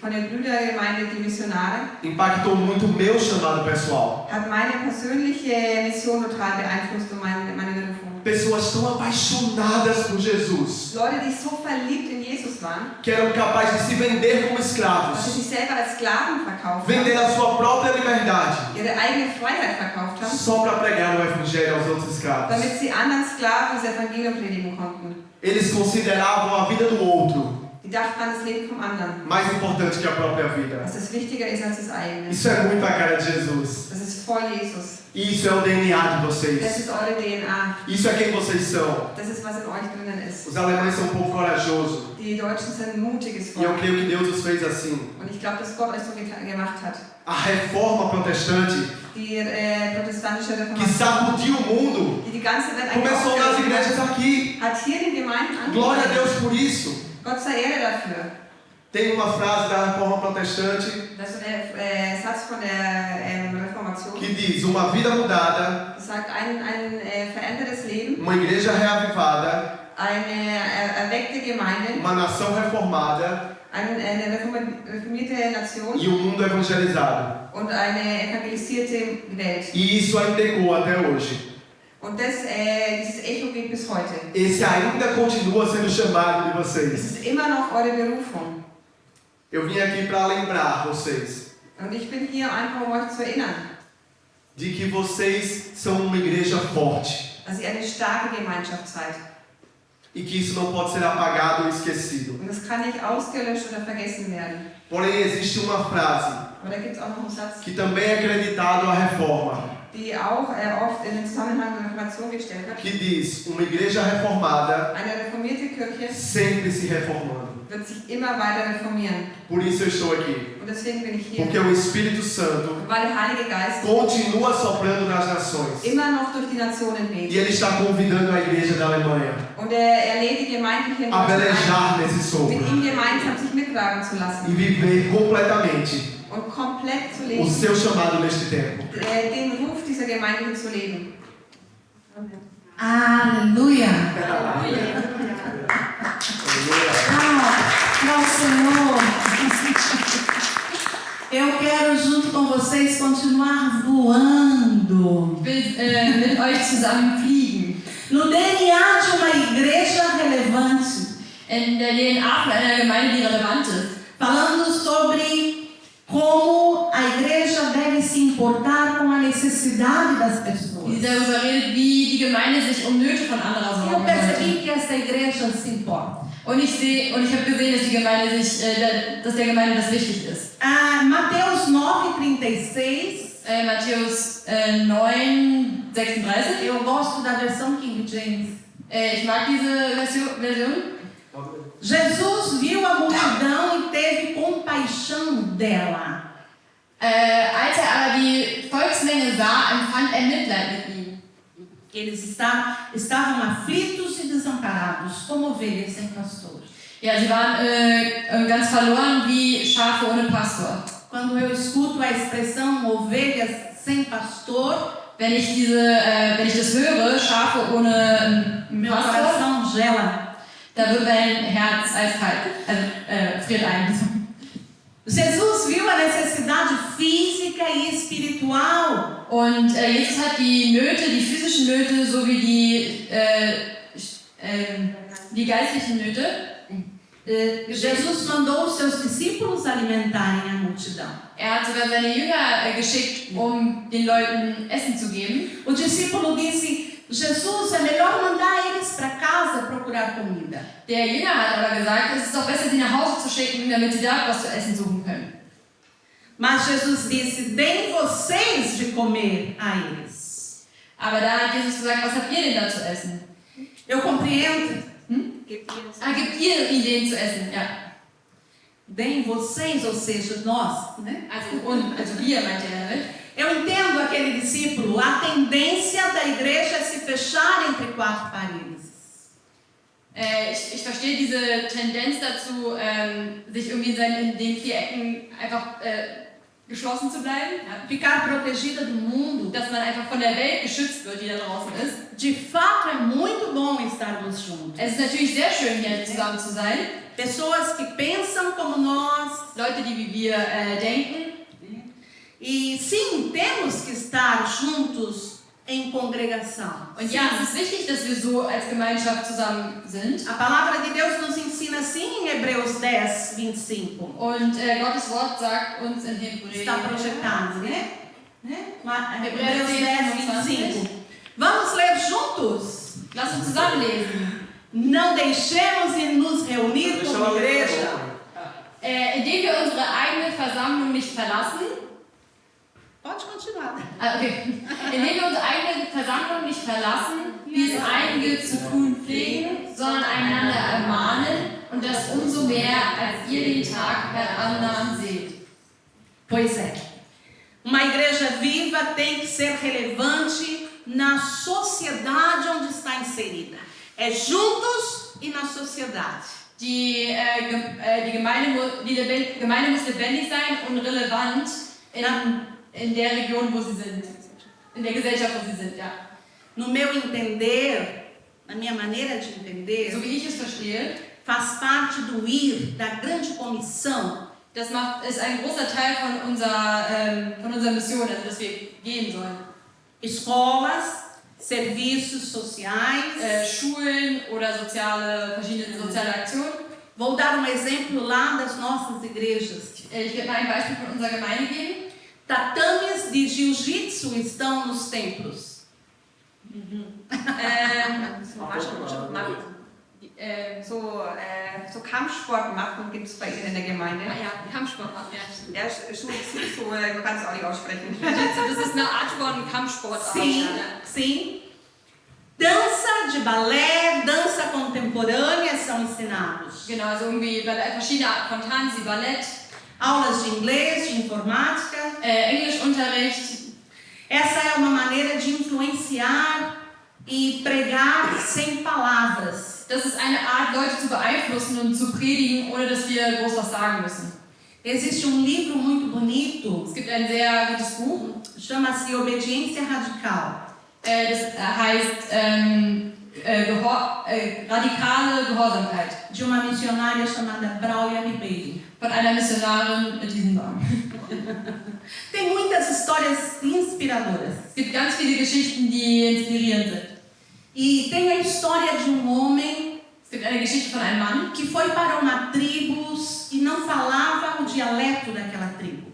Von der Brüdergemeinde, die Missionare, impactou muito o meu chamado pessoal. hat meine persönliche Mission total beeinflusst und meine Berufung. Pessoas tão apaixonadas por Jesus Leute, die so verliebt in Jesus waren, que eram capazes de se vender como dass sie escravos, sich selber als Sklaven verkauft vender haben, a sua própria liberdade ihre eigene Freiheit verkauft haben, só para pregar o evangelho aos outros escravos. damit sie anderen Sklaven das Evangelium predigen konnten. Eles consideravam a vida do outro Die dachten an das Leben vom anderen, mais importante que a própria vida. dass es wichtiger ist als das eigene. Isso é muito a cara de Jesus. Das ist voll Jesus. E isso é o DNA de Das vocês. ist eure DNA. Isso é quem vocês são. Das ist, was in euch drinnen ist. Os alemães são um povo corajoso. Die Deutschen sind ein mutiges E eu Volk. creio que Deus os fez assim. Und ich glaube, dass Gott euch so gemacht hat. A reforma protestante Die protestantische que Reformation, sacudiu o mundo die ganze Welt começou nas aufgerufen igrejas aqui. hat hier in den Gemeinden Glória a angefangen. Deus por isso. Gott sei Ehre dafür. Tem uma frase da reforma protestante Das ist der Satz von der Reformation. que diz: uma vida mudada, Das sagt, ein verändertes Leben, uma igreja reavivada, eine erweckte Gemeinde, uma nação reformada eine reformierte Nation e um mundo evangelizado. und eine evangelisierte Welt. E isso ainda ecoa até hoje. Und dieses Echo geht bis heute. Esse ainda continua sendo chamado de Es vocês. ist immer noch eure Berufung. Eu vim aqui para lembrar vocês Und ich bin hier einfach, um euch zu erinnern, de que vocês são uma igreja forte dass ihr eine starke Gemeinschaft seid. e que isso não pode ser apagado ou esquecido. Und das kann nicht ausgelöscht oder vergessen werden. Porém, existe uma frase Aber da gibt es auch noch einen Satz, que também é acreditado à reforma, die auch oft in den Zusammenhang der Reformation gestellt wird. que diz: uma igreja reformada Eine reformierte Kirche sempre se reformando. wird sich immer weiter reformieren. Por isso eu estou aqui, Und deswegen bin ich hier. porque o Espírito Santo Weil der Heilige Geist continua soprando nas nações immer noch durch die Nationen e weht. Ele está convidando a igreja da Alemanha Und er lädt die Gemeinde hier in a Deutschland velejar ein, nesse mit sopro ihm gemeinsam sich mittragen zu e lassen viver completamente und komplett zu o leben, seu chamado neste tempo. den Ruf dieser Gemeinde hin zu leben. Aleluia! Para o Senhor. Eu quero, junto com vocês, continuar voando. Ich will mit euch zusammen fliegen. No DNA de uma igreja relevante, In der DNA von einer Gemeinde, die relevant ist. falando sobre como a igreja deve se importar com a necessidade das Die pessoas. darüber redet, wie die Gemeinde sich um Nöte von anderer Eu sorgen sollte. percebi que essa igreja se importa. Und ich habe gesehen, dass die Gemeinde dass der Gemeinde das wichtig ist. Mateus 9:36. Matthäus 9,36. Eu gosto da versão King James. Ich mag diese Version. Jesus viu a multidão e teve compaixão dela. Als aber die Volksmenge sah, empfand Mitleid mit ihnen. Eles estavam aflitos e desamparados, como ovelhas sem pastor. Ja, sie waren ganz verloren wie Schafe ohne Pastor. Quando eu escuto a expressão ovelhas sem pastor, Wenn ich das höre, Schafe ohne meu Pastor, coração gela. da wird mein Herz eiskalt, friert ein. Jesus viu a necessidade física e espiritual. Und Jesus hat die Nöte, die physischen Nöte sowie die geistlichen Nöte Jesus mandou os seus discípulos alimentarem a multidão. hat sogar seine Jünger geschickt, den Leuten Essen zu geben. O discípulo disse: Jesus, é melhor mandar eles para casa procurar comida. Der Jünger hat aber gesagt, es ist doch besser, sie nach Hause zu schicken, damit sie da was zu essen suchen können. Mas Jesus disse: deem vocês de comer a eles. Aber da hat Jesus gesagt, was habt ihr denn da zu essen? Eu compreendo. Gebt ihr das? Gibt ihr ihnen zu essen? Ja. Deem vocês, ou seja, nós, né? Also wir, meinte er damit. Eu entendo aquele discípulo, a tendência da igreja é se fechar entre quatro paredes. Ich verstehe diese Tendenz dazu, sich irgendwie in den 4 Ecken einfach geschlossen zu bleiben. Ja. Ficar protegida do mundo. Dass man einfach von der Welt geschützt wird, die da draußen ist. De fato, é muito bom estarmos juntos. Es ist natürlich sehr schön, hier zusammen zu sein. Pessoas que pensam como nós. Leute, die wie wir denken. E sim, temos que estar juntos em congregação. Und ja, es ist wichtig, dass wir so als Gemeinschaft zusammen sind. A palavra de Deus nos ensina assim em Hebreus 10, 25. Und Gottes Wort sagt uns in Hebräer. Está projetado, né? Hebreus 10, 25. Vamos ler juntos? Lass uns zusammen lesen. Não deixemos de nos reunir como igreja. Indem wir unsere eigene Versammlung nicht verlassen. Pode continuar. Okay. Indem wir unsere eigene Versammlung nicht verlassen, wie es einige zu tun pflegen, sondern einander ermahnen und das umso mehr, als ihr den Tag herannahen seht. Pois é. Uma igreja viva tem que ser relevante na sociedade onde está inserida. É juntos e na sociedade. Die Gemeinde muss lebendig sein und relevant in der Region, wo sie sind. In der Gesellschaft, wo sie sind, ja. No meu entender, na minha maneira de entender, so wie ich es verstehe, faz parte do ir da grande comissão. Das ist ein großer Teil von unserer Mission, also dass wir gehen sollen. Escolas, serviços sociais, Schulen oder verschiedene soziale Aktionen. Vou dar exemplo lá das nossas igrejas. Ich werde mal ein Beispiel von unserer Gemeinde geben. Tatames de jiu-jitsu estão nos templos. So Kampfsportmatten gibt es bei Ihnen in der Gemeinde. Ja, Kampfsportmatten, ja. Ja, so du kannst es auch nicht aussprechen. Das ist eine Art von Kampfsport. Sim, sim. Dança de balé, dança contemporânea são ensinados. Genau, also irgendwie verschiedene Arten von Tanz, wie Ballett. Aulas de inglês, de informática. Englischunterricht. Essa é uma maneira de influenciar e pregar sem palavras. Das ist eine Art, Leute zu beeinflussen und zu predigen, ohne dass wir groß was sagen müssen. Existe livro muito bonito. Es gibt ein sehr gutes Buch. Chama-se Obediência Radical. Das heißt radikale Gehorsamkeit. De uma missionária chamada Braulia Ribeiro. Von einer Missionarin mit diesem Namen. Tem muitas histórias inspiradoras. Es gibt ganz viele Geschichten, die inspirierend sind. E tem a história de homem. Es gibt eine Geschichte von einem Mann, que foi para uma tribo e não falava o dialeto daquela tribo.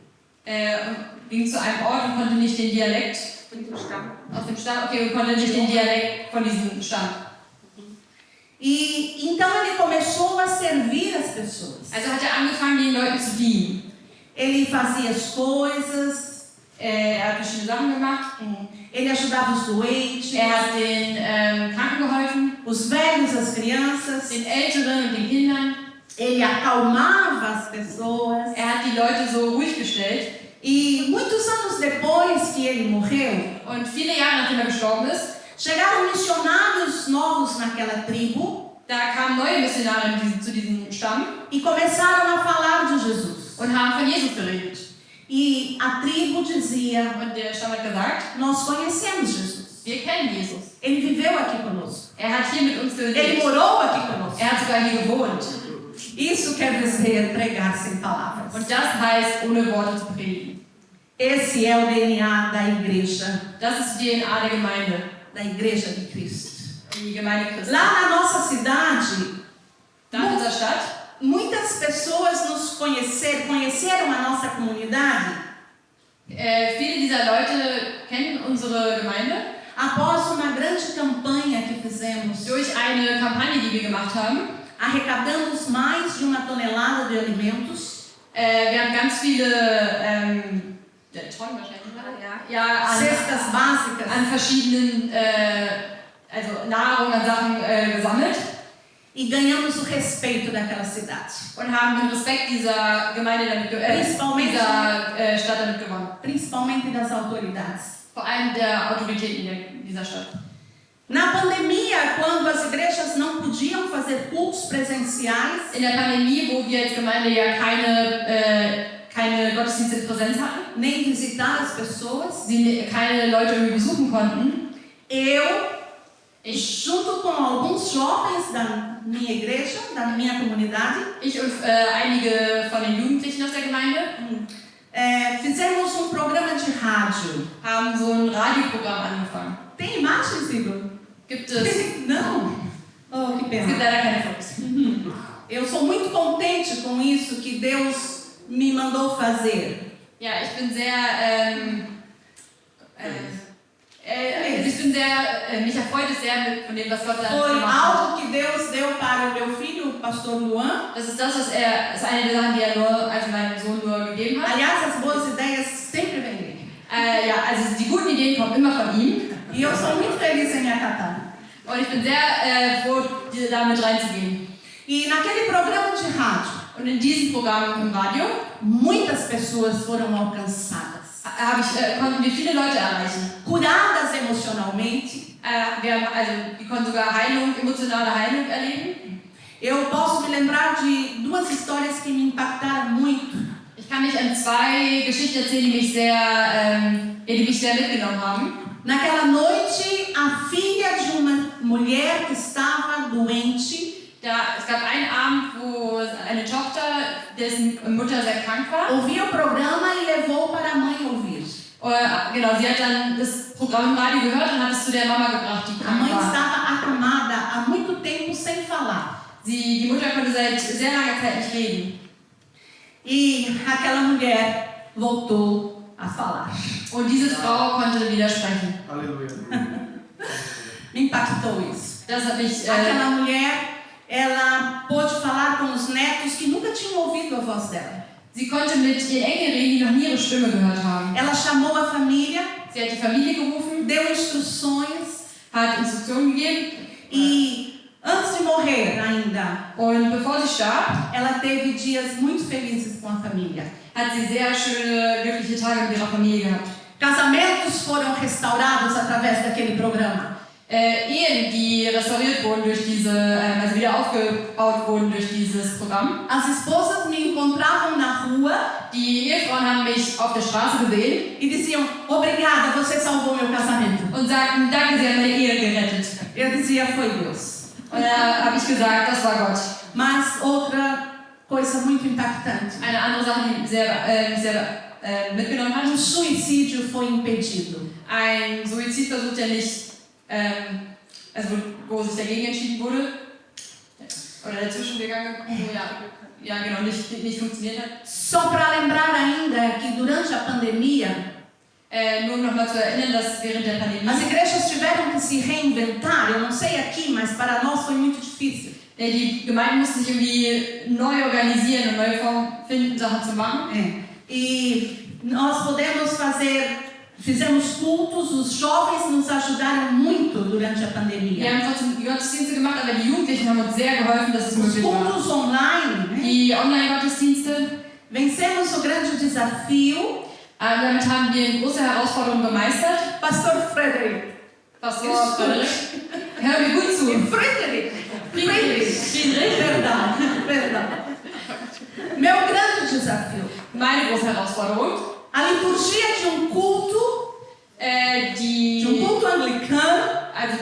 Ging zu einem Ort und konnte nicht den Dialekt aus dem Stamm, und konnte nicht den Dialekt von diesem Stamm. E então ele começou a servir as pessoas. Also hat angefangen, den Leuten zu dienen. Ele fazia as coisas. Hat verschiedene Sachen gemacht. Ele ajudava os doentes. Hat den Kranken geholfen. Os velhos, as crianças. Den Älteren und den Kindern. Ele acalmava as pessoas. Hat die Leute so ruhig gestellt. E muitos anos depois que ele morreu, und viele Jahre nachdem gestorben ist, chegaram missionários novos naquela tribo. Da kamen neue Missionare zu diesem Stamm. E começaram a falar de Jesus. Und haben von Jesus geredet. E a tribo dizia, und der Stamm hat gesagt, nós conhecemos Jesus. Wir kennen Jesus. Ele viveu aqui conosco. Hat hier mit uns gelebt. Ele morou aqui conosco. Hat sogar hier gewohnt. Isso quer dizer pregar sem palavras. Und das heißt, ohne Worte zu predigen. Esse é o DNA da igreja. Das ist die DNA der Gemeinde. Da igreja de Cristo. Die Gemeinde Christi. Lá na nossa cidade, da in unserer Stadt, pessoas nos conheceram a nossa comunidade Viele dieser Leute kennen unsere Gemeinde após uma grande campanha que fizemos. durch eine Kampagne, die wir gemacht haben. Arrecadamos mais de 1 tonelada de alimentos, Wir haben ganz viele Tonnen wahrscheinlich, ja, cestas básicas, an verschiedenen also Nahrung, an Sachen gesammelt e ganhamos o respeito daquela cidade. und haben den Respekt dieser Gemeinde damit dieser Stadt damit gewonnen. Principalmente das autoridades. Vor allem der Autoritäten dieser Stadt. Na pandemia, quando as igrejas não podiam fazer cultos presenciais, In der Pandemie, wo wir als Gemeinde ja keine Gottesdienste in Präsenz hatten, nem visitar as pessoas, sie keine Leute irgendwie besuchen konnten, ich, junto com alguns jovens da minha igreja, da minha comunidade, ich und einige von den Jugendlichen aus der Gemeinde fizemos um programa de rádio. haben so ein Radioprogramm angefangen. Tem imagens, Igor? Gibt es? Não. Oh, que Es gibt pena. leider keine Fotos. Eu sou muito contente com isso que Deus me mandou fazer. Ja, ich bin sehr, mich erfreut es sehr von dem, was Gott da Foi gemacht hat. algo que Deus deu para o meu filho, o pastor Luan. Das ist das, was ist eine der Sachen, die er nur, also meinem Sohn nur gegeben hat. Aliás, as boas ideias sempre vêm dele. Ja, also die guten Ideen kommen immer von ihm. E eu sou muito feliz em me acatar. Und ich bin sehr froh, da mit reinzugehen. E naquele programa de rádio, Und in diesem Programm im Radio muitas pessoas foram alcançadas, konnten wir viele Leute erreichen. curadas emocionalmente. Die konnten sogar emotionale Heilung erleben. Eu posso me lembrar de 2 histórias que me impactaram muito. Ich kann mich an 2 Geschichten erzählen, die mich sehr mitgenommen haben. Naquela noite, a filha de uma mulher que estava doente Es gab einen Abend, wo eine Tochter, dessen Mutter sehr krank war. ouviu o programa e levou para a mãe ouvir. Genau, sie hat dann das Programm im Radio gehört und hat es zu der Mama gebracht, die A krank mãe war. estava acamada há muito tempo sem falar. Die Mutter konnte seit sehr langer Zeit nicht reden. E aquela mulher voltou a falar. Und diese Frau konnte wieder sprechen. Aleluia. Me impactou isso. Das hat mich... Aquela mulher, ela pôde falar com os netos que nunca tinham ouvido a voz dela. Sie konnte mit ihren Enkeln reden, die noch nie ihre Stimme gehört haben. Ela chamou a família, Sie hat die Familie gerufen, deu instruções hat Instruktionen gegeben e, antes de morrer ainda, und bevor sie starb, ela teve dias muito felizes com a família. hat sie sehr schöne, glückliche Tage mit ihrer Familie gehabt. Casamentos foram restaurados através daquele programa. Ehen, die restauriert wurden durch also wieder aufgebaut wurden durch dieses Programm. As esposas me encontravam na rua Die Ehefrauen haben mich auf der Straße gesehen e diziam: obrigada, você salvou meu casamento. und sagten, danke, Sie haben meine Ehe gerettet. Eu dizia: foi Deus. Und da habe ich gesagt, das war Gott. Mas outra coisa muito impactante: Eine andere Sache, die mich sehr mitgenommen hat. um suicídio foi impedido. Ein Suizidversuch, der nicht, also wo sich dagegen entschieden wurde, oder dazwischen gegangen, wo genau, nicht funktioniert hat. Só para lembrar ainda que durante a pandemia, Nur um nochmal zu erinnern, dass während der Pandemie as igrejas tiveram que se reinventar. Eu não sei aqui, mas para nós foi muito difícil. die Gemeinden mussten sich irgendwie neu organisieren und neue Formen finden, Sachen zu machen. E nós fizemos cultos, os jovens nos ajudaram muito durante a Wir pandemia. haben trotzdem Gottesdienste gemacht, aber die Jugendlichen haben uns sehr geholfen, dass es Os möglich war. cultos online, né? Die Online-Gottesdienste, Vencemos o grande desafio. damit haben wir eine große Herausforderung gemeistert. Pastor Frederick. Pastor Frederik, hör mir gut zu. Frederick. Friedrich. Perdão. Meu grande desafio. Meine große Herausforderung. A liturgia de um culto, de um culto anglicano, Also,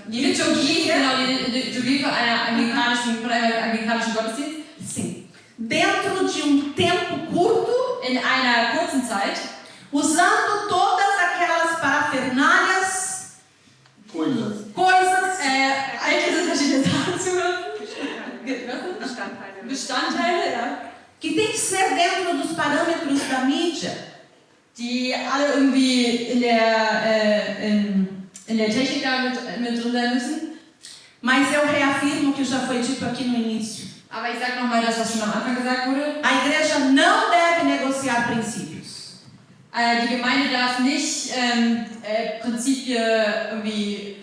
die Liturgie, genau, die Liturgie von einem anglikanischen Gottesdienst. sim, dentro de um tempo curto, In einer kurzen Zeit, usando todas aquelas parafernálias, Coisas. coisas, all diese verschiedenen Sachen zu hören. Bestandteile. Bestandteile, ja, que tem que ser dentro dos parâmetros da mídia. die alle irgendwie in der Technik da mit drin sein müssen. Mas eu reafirmo o que já foi dito aqui no início. Aber ich sage nochmal das, was schon am Anfang gesagt wurde. A igreja não deve negociar princípios. Die Gemeinde darf nicht Prinzipien irgendwie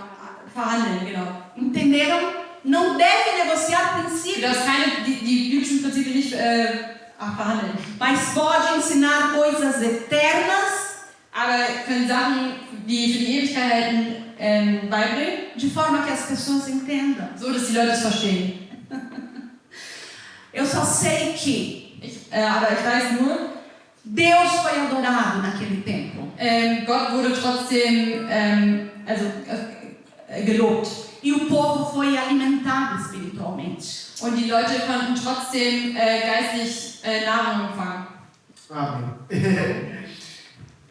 verhandeln, genau. Entenderam? Não deve negociar Du princípios, darfst die biblischen Prinzipien nicht verhandeln. mas pode ensinar coisas eternas Aber können Sachen, die für die Ewigkeit halten, beibringen, de forma que as pessoas entendam. so dass die Leute es verstehen. Eu só sei que Aber ich weiß nur, Deus foi adorado naquele tempo. Gott wurde trotzdem gelobt. E o povo foi alimentado espiritualmente. Und die Leute konnten trotzdem geistlich Nahrung empfangen. Amém.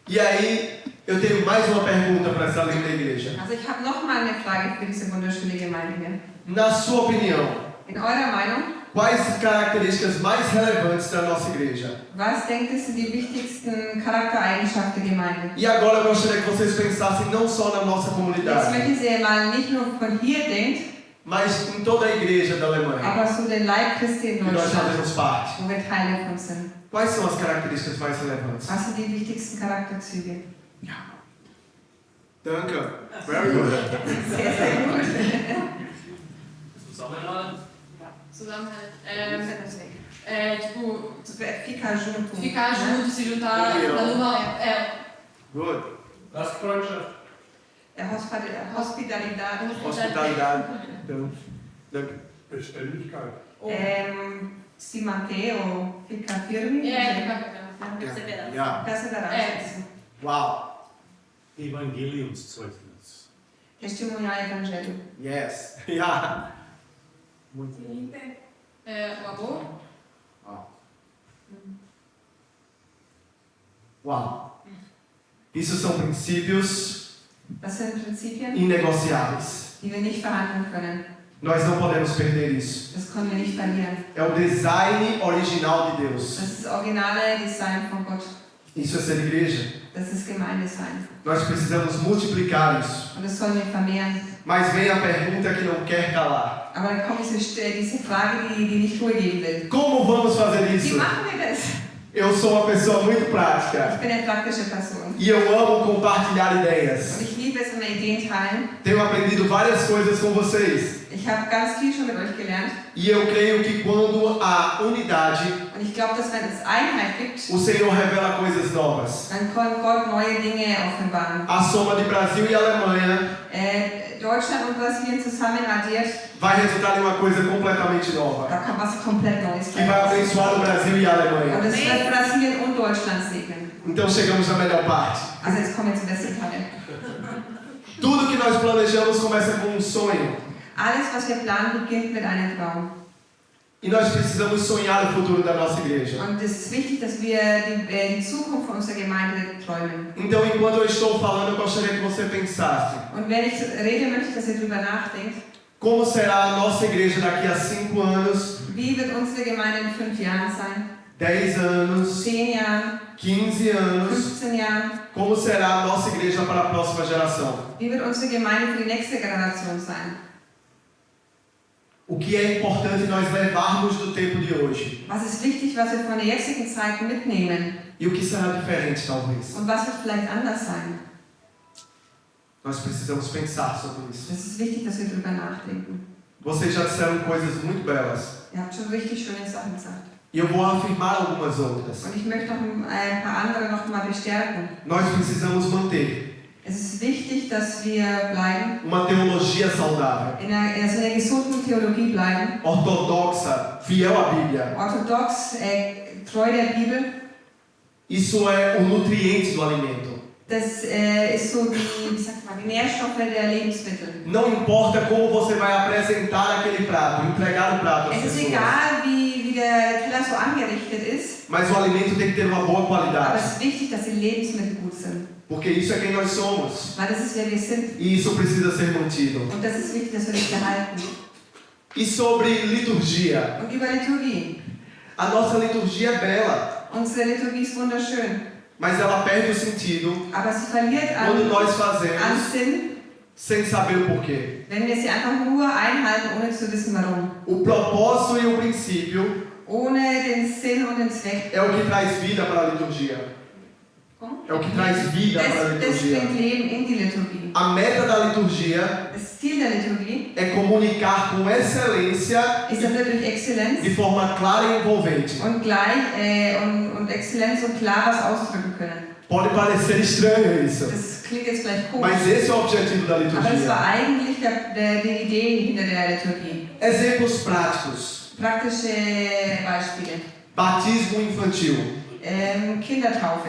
E aí, eu tenho mais uma pergunta para essa linda igreja. Also ich habe noch mal eine Frage für diese wunderschöne Gemeinde hier. Na sua opinião, In eurer Meinung, quais as características mais relevantes da nossa igreja? was denkt ihr sind die wichtigsten Charaktereigenschaften der Gemeinde? E agora eu gostaria que vocês pensassem não só na nossa Jetzt comunidade, möchte ich, dass ihr mal nicht nur von hier denkt, mas em toda a igreja da Alemanha, aber so den Leib Christi in que nós Deutschland, fazemos parte. wo wir Teile davon sind. Quais são as características mais relevantes? Was sind die wichtigsten Charakterzüge? Danke. Very good. Sehr, sehr gut. Zusammenhalt. Ficar junto. Ficar junto, se juntar numa. Good. Hospitalidade. Hospitalidade. Então, danke. Beständigkeit. Se manter ou ficar firme. Ja. Perseverança. Uau. Evangeliumszeugnis. Testemunhar o evangelho. Yes. Ja. Muito bom. O amor. Uau. Isso são princípios Das sind Prinzipien, inegociáveis. die wir nicht verhandeln können. Nós não podemos perder isso. Das können wir nicht verlieren. É o design original de Deus. Das ist das originale Design von Gott. Isso é ser igreja. Das ist Gemeinde sein. Nós precisamos multiplicar isso. Und das sollen wir vermehren. Mas vem a pergunta que não quer calar. Aber dann kommt diese Frage, die nicht Ruhe geben will. Como vamos fazer Wie isso? machen wir das? Eu sou uma pessoa muito Ich prática. bin eine praktische Person. E eu amo compartilhar ideias. Und ich liebe es, immer Ideen teilen. Tenho aprendido várias coisas com vocês. Ich habe ganz viel schon mit euch gelernt. E eu creio que quando há unidade, Und ich glaube, dass wenn es Einheit gibt, o Senhor revela coisas novas. dann kann Gott neue Dinge offenbaren. A soma de Brasil e Alemanha Deutschland und Brasilien zusammen addiert, vai resultar em uma coisa completamente nova. da kann was komplett Neues Que vai abençoar o Brasil e a Und Alemanha. es wird Brasilien und Deutschland segnen. Então chegamos na melhor parte. Also jetzt kommen wir zum besten Teil. Tudo que nós planejamos começa com um sonho. Alles, was wir planen, beginnt mit einem Traum. E nós precisamos sonhar o futuro da nossa igreja. Und es ist wichtig, dass wir die Zukunft von unserer Gemeinde träumen. Então, enquanto eu estou falando, eu gostaria que você pensasse: Und wenn ich rede, möchte ich, dass ihr darüber nachdenkt, como será a nossa igreja daqui a 5 anos, wie wird unsere Gemeinde in 5 Jahren sein? 10 anos, 10 Jahren, 15 anos? 15 Jahren? Como será a nossa igreja para a próxima geração? Wie wird unsere Gemeinde für die nächste Generation sein? O que é importante nós levarmos do tempo de hoje? Was ist wichtig, was wir von der jetzigen Zeit mitnehmen? E o que será diferente, talvez? Und was wird vielleicht anders sein? Nós precisamos pensar sobre isso. Es ist wichtig, dass wir darüber nachdenken. Vocês já disseram coisas muito belas. Ihr habt schon richtig schöne Sachen gesagt. E eu vou afirmar algumas outras. Und ich möchte noch ein paar andere noch mal bestärken. Nós precisamos manter Es ist wichtig, dass wir bleiben, uma teologia saudável, in einer gesunden Theologie bleiben, ortodoxa, fiel à Bíblia. orthodox, treu der Bibel. Isso é o nutriente do alimento. Das ist so wie sagt man, die Nährstoffe der Lebensmittel. Não importa como você vai apresentar aquele prato, entregar o prato às Es ist pessoas. egal, wie der Teller so angerichtet ist, Mas o alimento tem que ter uma boa aber qualidade. es ist wichtig, dass die Lebensmittel gut sind. Porque isso é quem nós somos. Weil das ist, wer wir sind. E isso precisa ser mantido. Und das ist wichtig, dass wir das behalten. E sobre liturgia. Und über Liturgie. A nossa liturgia é bela, Unsere Liturgie ist wunderschön, mas ela perde o sentido aber sie verliert quando nós an fazemos Sinn, sem saber o porquê. wenn wir sie einfach nur einhalten, ohne zu wissen warum. O propósito e o princípio Ohne den Sinn und den Zweck. é o que traz vida para a liturgia. Como? É o que traz vida para a Das liturgia. bringt Leben in die Liturgie. A meta da liturgia Das Ziel der Liturgie é comunicar com excelência ist dann wirklich Exzellenz de forma clara e envolvente. und gleich und Exzellenz und klar was ausdrücken können. Pode parecer estranho isso, Das klingt jetzt vielleicht komisch, mas esse é o objetivo da aber das war liturgia. eigentlich die Idee hinter der Liturgie. Exemplos práticos. Praktische Beispiele. Batismo infantil. Kindertaufe.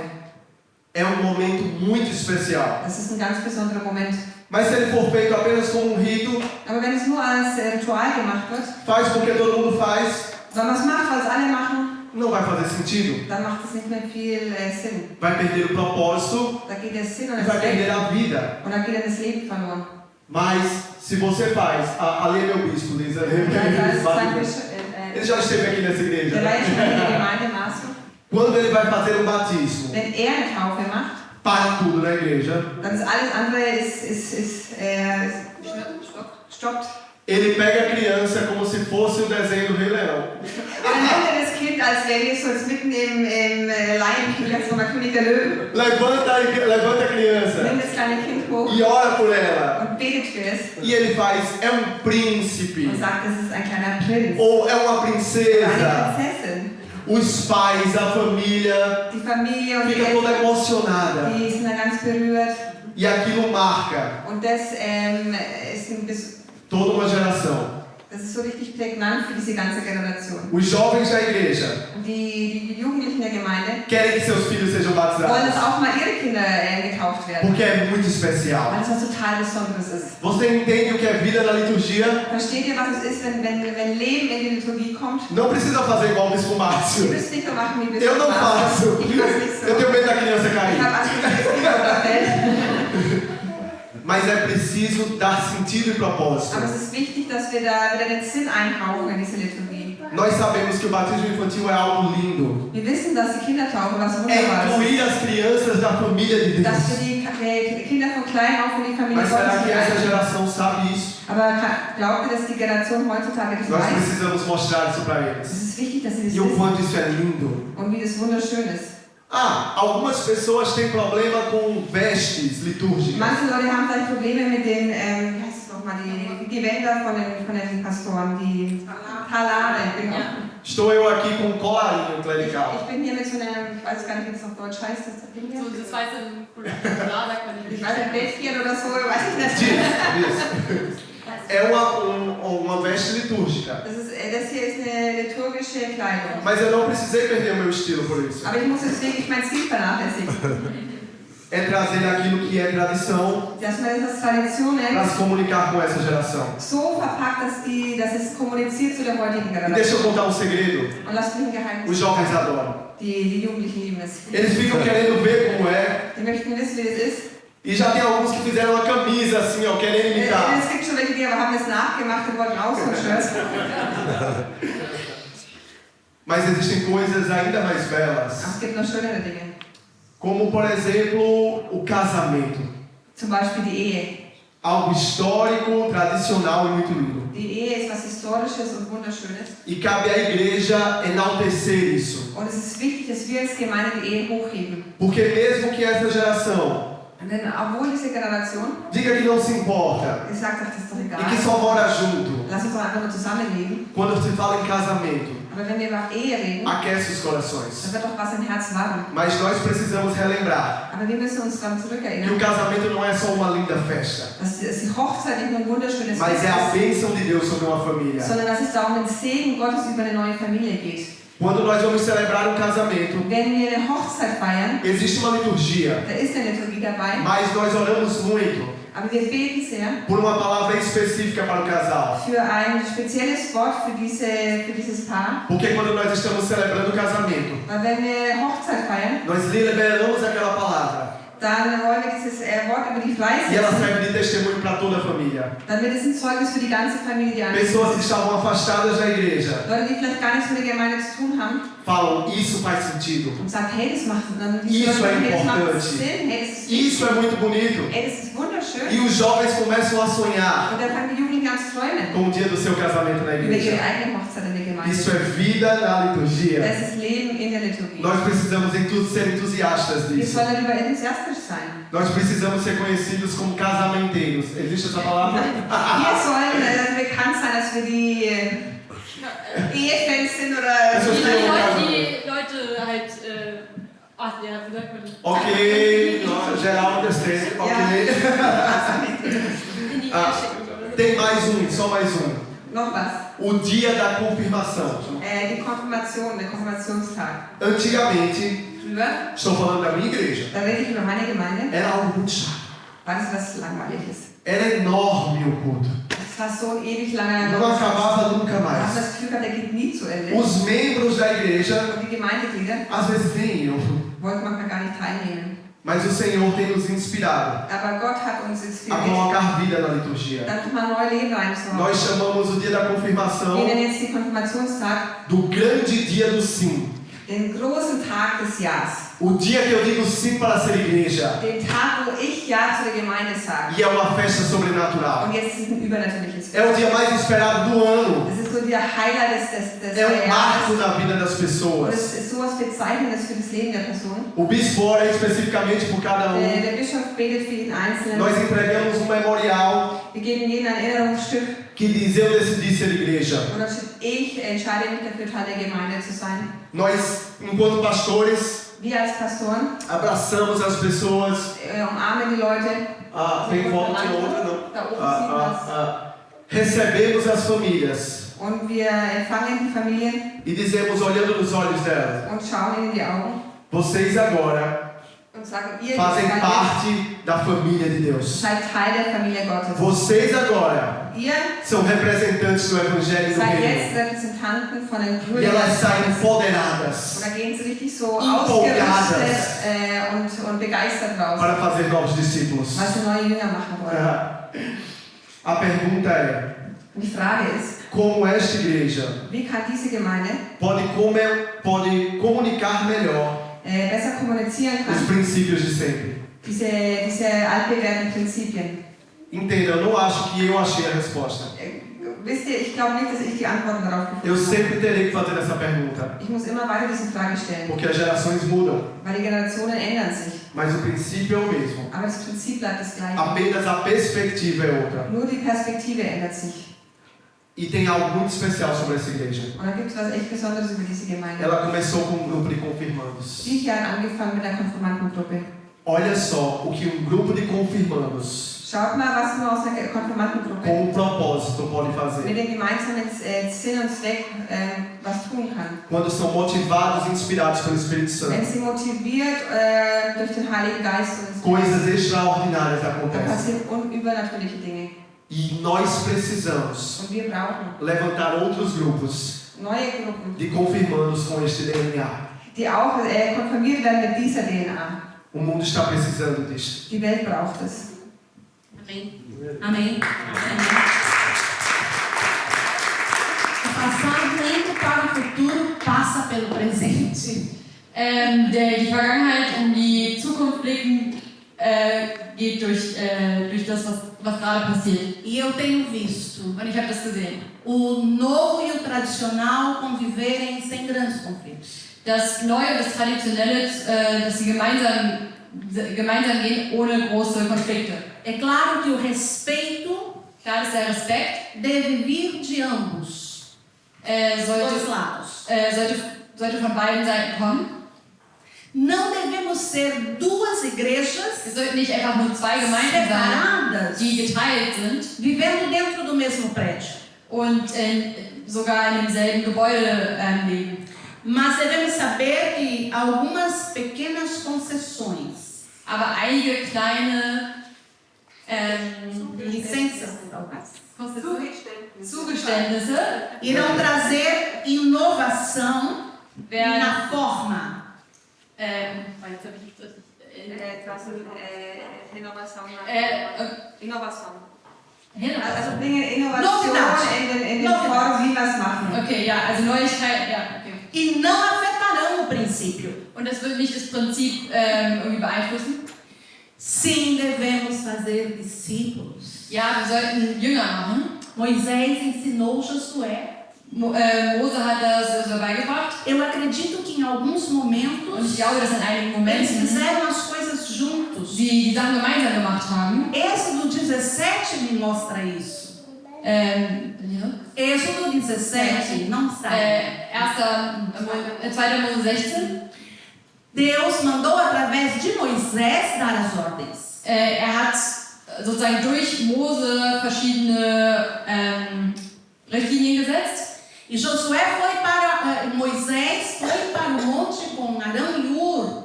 É um momento muito especial. Das ist ein ganz besonderer Moment. Mas se ele for feito apenas como um rito, Aber wenn es nur als Ritual gemacht wird, faz porque todo mundo faz, wenn man es macht, weil es alle machen, não vai fazer sentido. dann macht es nicht mehr viel Sinn. Vai perder o propósito Da geht der Sinn und e das vai perder Zweck a vida. und dann geht dann das Leben verloren. Mas se você faz, ali é meu bispo, Lisa. Ele já esteve aqui nessa igreja. Der war ja schon in der Né? Gemeinde Maße. Quando ele vai fazer um batismo, Wenn er eine Taufe macht, para tudo na igreja, dann ist alles andere stoppt. ele pega a criança como se fosse o desenho do Rei Leão. Und dann nimmt er das Kind, als wäre es so mitten im Lion King, das war König der Löwen. Levanta a criança Nimmt das kleine Kind hoch e ora por ela. und betet für es E ele faz, é um príncipe und sagt, das ist ein kleiner Prinz. ou é uma Oder eine princesa. Prinzessin. Os pais, a família, Die Familie und die fica toda Eltern, emocionada. die sind da ganz berührt. E aquilo marca Und das ist toda uma geração. das ist so richtig prägnant für diese ganze Generation. Os jovens da igreja Und die Jugendlichen der Gemeinde querem que seus filhos sejam wollen, dass batizados, auch mal ihre Kinder getauft werden. porque é muito Weil especial. es was total Besonderes ist. Você entende o que é vida na liturgia? Versteht ihr, was es ist, wenn Leben in die Liturgie kommt? Não precisa fazer igual o Bispo Ihr Márcio. müsst nicht so machen wie Bischof Eu não Márcio. faço. Ich mach's nicht so. Eu tenho medo da criança Ich cair. habe Angst, dass das Kind runterfällt. Mas é preciso dar sentido e propósito. Aber es ist wichtig, dass wir da wieder den Sinn einhauchen in diese Liturgie. Nós sabemos que o batismo infantil é algo lindo. Wir wissen, dass die Kindertaufe was É Wunderbares ist. incluir as crianças da família de Dass Deus. wir die Kinder von klein auf in die Familie Mas será Gottes que essa einbringen. geração sabe isso? Aber glaubt ihr, dass die Generation heutzutage das Nós weiß? precisamos mostrar isso para Es eles. ist wichtig, dass sie das E o wissen quanto isso é lindo. und wie das wunderschön ist. Algumas pessoas têm problema com vestes litúrgicas. Manche Leute haben vielleicht Probleme mit den, wie heißt es nochmal, die Gewänder von den Pastoren, die Talare, genau. Estou eu aqui com um colarinho clerical. Ich bin hier mit so einem, ich weiß gar nicht, wie das auf Deutsch heißt, das Ding hier. So das weiße Kular, sagt man Ich nicht. weiß nicht, Bäffchen oder so, weiß ich nicht. Isso. É uma veste litúrgica. Das hier ist eine liturgische Kleidung. Mas eu não precisei perder o meu estilo por isso. Aber ich muss jetzt wirklich mein Stil vernachlässigen. É trazer aquilo que é tradição Dass man das als Tradition para nennt, se comunicar com essa geração. so verpackt, dass es kommuniziert zu der heutigen E deixa eu Generation. contar um segredo. Und lasst mich ein Geheimnis. Os jovens adoram. Die Jugendlichen lieben es. Eles ficam querendo ver como é. Die möchten wissen, wie das ist. E já tem alguns que fizeram uma camisa assim, ó, querendo imitar. Es gibt schon welche, die haben es nachgemacht und wollten auch so ein Shirt. Mas existem coisas ainda mais Aber belas. es gibt noch schönere Dinge. Como, por exemplo, o casamento. Zum Beispiel die Ehe. Algo histórico, tradicional e muito lindo. Die Ehe ist was Historisches und Wunderschönes. E cabe à igreja enaltecer isso. Und es ist wichtig, dass wir als Gemeinde die Ehe hochheben. Porque mesmo que essa geração Denn obwohl diese Generation, diga que não se importa die sagt, ach, das ist doch e que egal. só mora junto, Lass uns doch einfach nur zusammenleben. quando se fala em casamento, Aber wenn wir über Ehe reden, aquece os corações. dann wird doch was im Herz warm. Mas nós precisamos relembrar Aber wir müssen uns daran que o zurückerinnern, casamento não é só uma linda festa, dass die Hochzeit nicht nur ein wunderschönes mas Fest é a ist, bênção de Deus sobre uma família. sondern dass es da um den Segen Gottes über eine neue Familie geht. Quando nós vamos celebrar um casamento, Wenn wir eine Hochzeit feiern, existe uma liturgia, da ist eine Liturgie dabei, mas nós oramos muito aber wir beten sehr por uma palavra específica para o casal. für ein spezielles Wort für dieses Paar. Porque quando nós estamos celebrando o casamento, Weil wenn wir Hochzeit feiern, nós liberamos aquela palavra dann wollen wir dieses Wort über die E ela freisetzen, serve de testemunho para toda a família. damit es ein Zeugnis für die ganze Familie Pessoas que ist. estavam afastadas da igreja Leute, die vielleicht gar nichts mit der Gemeinde zu tun haben falam: isso faz sentido. und sagen, hey, das macht, dann die Isso Leute, é hey, das macht importante. Sinn, hey, das ist Isso é muito bonito. hey, das ist wunderschön. E os jovens começam a sonhar Und dann fangen die Jugendlichen an zu träumen com o dia do seu casamento na über ihre igreja. eigene Hochzeit in der Gemeinde. Isso é vida na liturgia. Das ist Leben in der Liturgie. Nós precisamos ser entusiastas Wir disso. sollen darüber enthusiastisch sein. Nós precisamos ser conhecidos como casamenteiros. Existe essa palavra? Wir sollen bekannt sein, dass wir die Ehefans sind oder Das ist Die Leute halt, ach ja, wie sagt man das? Ok, não, geral testemunho. Ok. In die Ah, Ehe schicken oder so. tem mais um, só mais um. noch was. O dia da confirmação. Die Konfirmation, der Konfirmationstag. Antigamente, Früher, estou falando da minha igreja, da rede ich über meine Gemeinde, era algo muito chato. war das was Langweiliges. Era enorme o culto. Es war so ein ewig langer Não acabava nunca Man hat mais. das Gefühl gehabt, der geht nie zu Ende. Os membros da igreja, Und die Gemeindeglieder às vezes nem iam. wollten manchmal gar nicht teilnehmen. Mas o Senhor tem nos inspirado Aber Gott hat uns a inspiriert, colocar vida na liturgia. da nochmal neu Leben reinzuhauen. Nós chamamos o dia da Wir confirmação nennen jetzt den Konfirmationstag do grande dia do sim. den großen Tag des Jahres. O dia que eu digo sim para ser igreja. Den Tag, wo ich Ja zu der Gemeinde sage. E é uma festa sobrenatural. Und jetzt ist es ein übernatürliches É o Fest. dia mais esperado do ano. Das ist so der Highlight des É um marco Jahres. na vida das Und pessoas. es ist sowas Bezeichnendes für das Leben der Person. O bispo ora especificamente por cada um. Der Bischof betet für jeden Einzelnen. Nós entregamos um memorial Wir geben jedem ein Erinnerungsstück. que diz: eu decidi ser igreja. Und da steht, ich entscheide mich dafür, Teil der Gemeinde zu sein. Nós, enquanto pastores, Wir als Pastoren abraçamos as pessoas. umarmen die Leute. Tem foto, tinha outra não. Da oben sieht man es. Recebemos as famílias Und wir empfangen die Familien e dizemos, olhando nos olhos delas: und schauen ihnen in die Augen vocês agora und sagen, ihr fazem seid parte da família de Deus. Teil der Familie Gottes. Vocês agora Ihr são representantes do Evangelho do seid jetzt Reino. Repräsentanten von den E Brüdern. elas saem Und empoderadas da gehen sie richtig so Empolgadas. ausgerüstet und begeistert raus, para fazer novos discípulos. was sie neue Jünger machen wollen. A pergunta é: Und die Frage ist, como esta igreja wie kann diese Gemeinde pode comunicar melhor besser kommunizieren os kann, princípios de sempre? diese altbewährten Prinzipien? Entenda, eu não acho que eu achei a resposta. Wisst ihr, ich glaube nicht, dass ich die Antworten darauf Eu gefunden habe. sempre terei que fazer essa pergunta, Ich muss immer weiter diese Frage stellen, porque as gerações mudam, weil die Generationen ändern sich. mas o princípio é o mesmo. Aber das Prinzip bleibt das gleiche. Apenas a perspectiva é outra. Nur die Perspektive ändert sich. E tem algo muito especial sobre essa igreja. Und da gibt es was echt Besonderes über diese Gemeinde. Ela começou com um grupo de confirmandos. Die hier hat angefangen mit der Konfirmandengruppe. Olha só o que um grupo de confirmandos Schaut mal, was nur aus der Konfirmandengruppe com um propósito pode fazer. mit dem gemeinsamen Sinn und Zweck was tun kann. Quando são motivados e inspirados pelo Espírito Wenn Santo, sie motiviert durch den Heiligen Geist und coisas extraordinárias da acontecem. passieren übernatürliche Dinge. E nós precisamos Und wir brauchen levantar outros grupos neue Gruppen, de confirmandos com este DNA. die auch konfirmiert werden mit dieser DNA. O mundo está precisando disso. Die Welt braucht es. Amém. Amém. Amém. O passado indo para o futuro passa pelo presente. Die Vergangenheit und die Zukunft blicken geht durch das, was gerade passiert. E eu tenho visto Und ich habe das gesehen. o novo e o tradicional conviverem sem grandes conflitos. Das Neue und das Traditionelle, dass sie gemeinsam gehen ohne große Konflikte. É claro que o respeito Klar ist der Respekt, deve vir de ambos, dois lados. sollte von beiden Seiten kommen. Não devemos ser duas igrejas Es sollten nicht einfach nur zwei Gemeinden sein, separadas, die geteilt sind vivendo dentro do mesmo prédio. und sogar in demselben Gebäude leben. Mas devemos saber que algumas pequenas concessões, Aber einige kleine licenças, Zugeständnisse irão trazer inovação werden na forma Renovação. Inovação. Also bringen Innovation in den Form, wie wir es machen. Okay, ja, also Neuigkeit, ja, okay. E não afetarão o princípio. Und das wird nicht das Prinzip irgendwie beeinflussen. Sim, devemos fazer discípulos. Ja, wir sollten Jünger machen. Moisés ensinou Josué. Mose hat das so beigebracht. Eu acredito que em alguns Und ich momentos glaube, dass in einigen eles Momenten fizeram as coisas juntos. sie die Sachen gemeinsam gemacht haben. Êxodo 17 me mostra isso. Êxodo 17, não sai. 2. Mose 16. Deus mandou através de Moisés dar as ordens. Hat sozusagen durch Mose verschiedene Richtlinien gesetzt. E Josué foi para Moisés foi para o monte com Arão e Ur.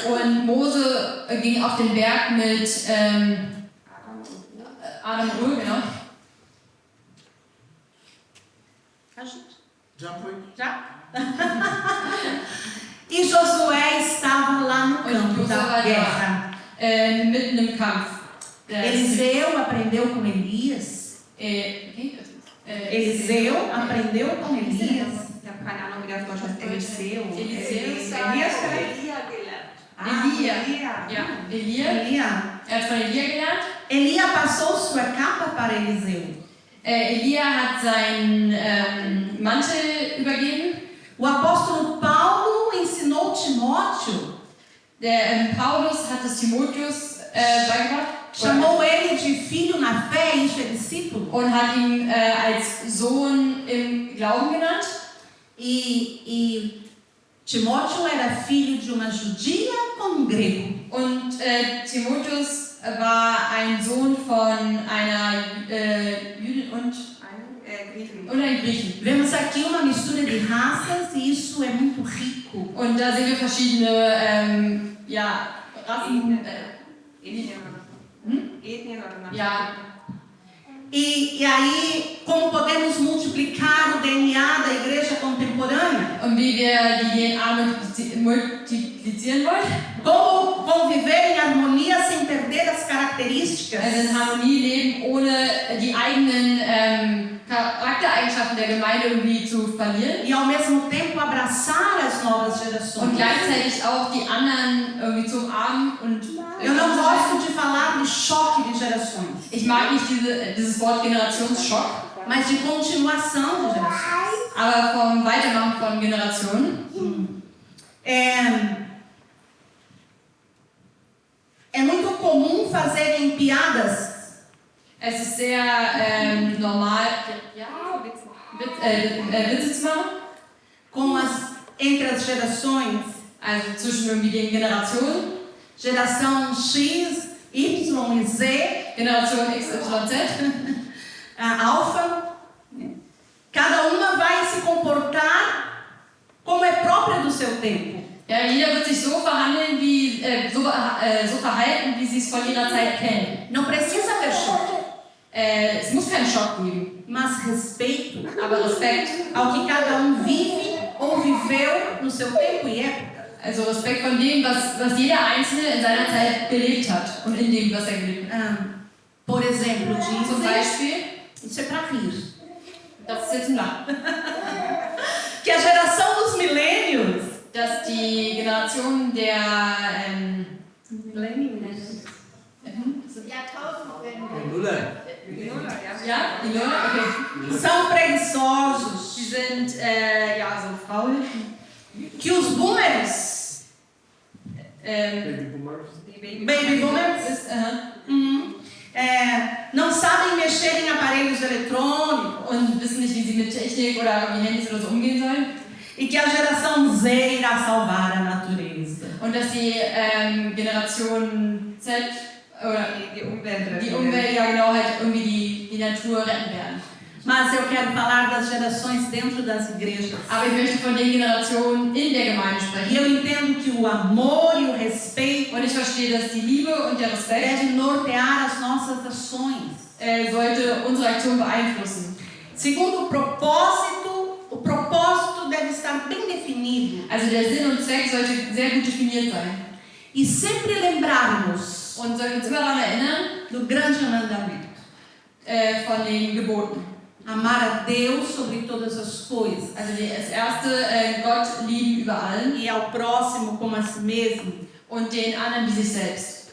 Und Mose ging auf den Berg mit Adam und Ur, genau. Já foi? Já? E Josué estava lá no campo da guerra. Mitten im Kampf. Eliseu aprendeu com Elias. Eliseu aprendeu com Elias. Ich habe keine Ahnung, wie der auf Deutsch heißt. Eliseu. Eliseu. Elias Elia. Ja, Elia. Er hat von Elia gelernt. Elia passou sua capa para Eliseu. Elia hat seinen Mantel übergeben. O apóstolo Paulo ensinou Timóteo. Der Paulus hat es Timotheus beigebracht. Chamou ele de filho na fé, isso é discípulo. Und hat ihn als Sohn im Glauben genannt. E Timóteo era filho de uma judia com um grego. Und Timotheus war ein Sohn von einer Jüdin und einem Griechen. Vemos aqui uma mistura de raças e isso é muito rico. Und da sehen wir verschiedene Rassen. Ethnien oder Ja. E aí, como podemos multiplicar o DNA da igreja contemporânea? Und wie wir die DNA multiplizieren wollen? Como conviver em harmonia sem perder as características? Also in Harmonie leben, ohne die eigenen Charaktereigenschaften der Gemeinde irgendwie zu verlieren. E ao mesmo tempo abraçar as novas gerações. Und gleichzeitig auch die anderen irgendwie zu umarmen und Eu não gosto de falar de choque de gerações, ich mag nicht dieses Wort Generationsschock, mas de continuação de gerações. aber vom Weitermachen von Generationen. É muito comum fazerem piadas Es ist sehr normal, Witze zu machen, entre as gerações, also zwischen irgendwie den Generationen, geração X, Y e Z, Generation X, Y, Z, alfa. Cada uma vai se comportar como é própria do seu tempo. Ja, jeder wird sich so verhandeln, so verhalten, wie sie es von ihrer Zeit kennen. Não precisa haver choque, Es muss keinen Schock geben, mas respeito aber Respekt. ao que cada um vive ou viveu no seu tempo e época. Also Respekt von dem, was jeder Einzelne in seiner Zeit gelebt hat und in dem, was er gelebt hat. Por exemplo, Zum dizem, Beispiel, isso é para rir, das ist jetzt ein Lachen, que a geração dos milênios, dass die Generation der ja, die Leute, okay. são preguiçosos, Die sind so faul. que os boomers, baby boomers, não sabem mexer em aparelhos eletrônicos und wissen nicht, wie sie mit Technik oder irgendwie Handys oder so umgehen sollen. e que a geração Z irá salvar a natureza. Und dass die Generation Z oder die Umwelt. die Umwelt ja genau halt irgendwie die Natur retten werden. Mas eu quero falar das gerações dentro das igrejas. Aber ich möchte von den Generationen in der Gemeinde E sprechen. eu entendo que o amor e o respeito Und ich verstehe, dass die Liebe und der Respekt deve nortear as nossas ações. sollte unsere Aktion beeinflussen. Segundo o propósito deve estar bem definido. Also der Sinn und Zweck sollte sehr gut definiert sein. E sempre lembrarmos und sollen uns immer daran erinnern, do grande mandamento. von den Geboten. Amar a Deus sobre todas as coisas. Also das erste, Gott lieben über allen E ao próximo como a si mesmo. und den anderen wie sich selbst.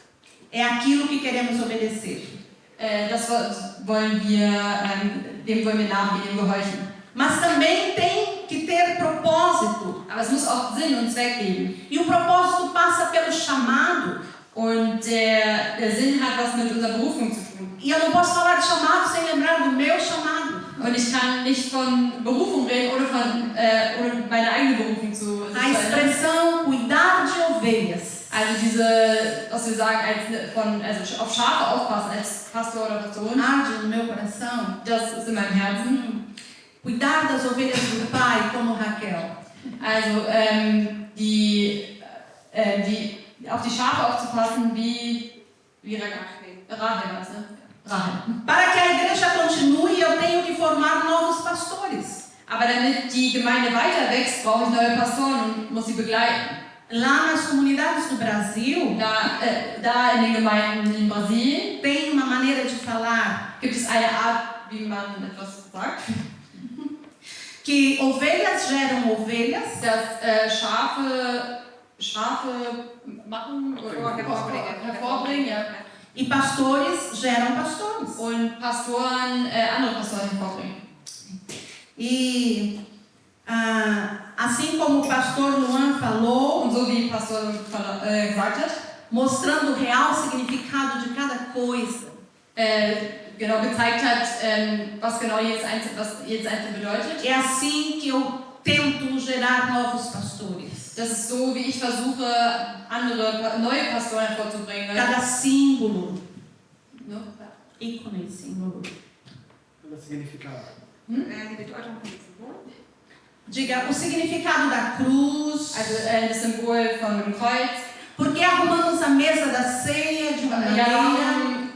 É aquilo que queremos obedecer. Das wollen wir, dem wollen wir nachgehen, dem gehorchen. Mas também tem que ter propósito. Aber es muss auch Sinn und Zweck geben. E o propósito passa pelo chamado. Und der Sinn hat was mit unserer Berufung zu tun. E eu não posso falar de chamado sem lembrar do meu chamado. Und ich kann nicht von Berufung reden, ohne meine eigene Berufung zu A erinnern. expressão cuidar de ovelhas. Also was wir sagen, also auf Schafe aufpassen als Pastor oder Pastorin, Arde no meu coração. das ist in meinem Herzen. Cuidar das ovelhas do Pai, como Raquel. Also auf die Schafe aufzupassen, wie Rahel war es, ne? Rahel. Para que a igreja continue, eu tenho que formar novos pastores. Aber damit die Gemeinde weiter wächst, brauche ich neue Pastoren und muss sie begleiten. Lá nas comunidades do Brasil, Da in den Gemeinden in Brasilien tem uma maneira de falar gibt es eine Art, wie man etwas sagt, que ovelhas geram ovelhas, dass Schafe machen oder hervorbringen, ja. e pastores geram pastores. Und Pastoren andere Pastoren hervorbringen. E assim como o pastor Luan falou, Und so wie Pastor gesagt hat, mostrando o real significado de cada coisa, genau gezeigt hat, was genau jedes Einzelne bedeutet. é assim que eu tento gerar novos pastores. Das ist so, wie ich versuche, neue Pastoren hervorzubringen. Cada símbolo, No? ícone, símbolo. Cada significado. Die Bedeutung von Symbol. Diga o significado da cruz. Also das Symbol von dem Kreuz. Por que arrumamos a mesa da ceia de uma Ja, maneira?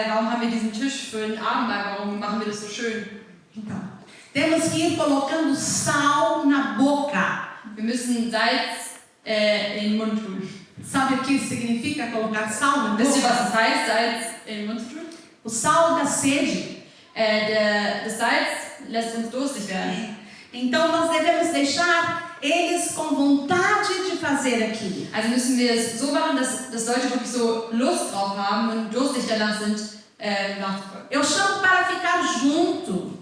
warum haben wir diesen Tisch für den Abendmahl? Warum machen wir das so schön? Então, temos que ir colocando sal na boca. Wir müssen Salz in den Mund tun. Sabe o que significa colocar sal na Wisst ihr, boca? was es heißt, Salz in den Mund zu tun? O sal da sede. Das Salz lässt uns durstig werden. Então nós devemos deixar eles com vontade de fazer aquilo. Also müssen wir es so machen, dass Leute wirklich so Lust drauf haben und durstig danach sind, nachzufolgen. Eu chamo para ficar junto,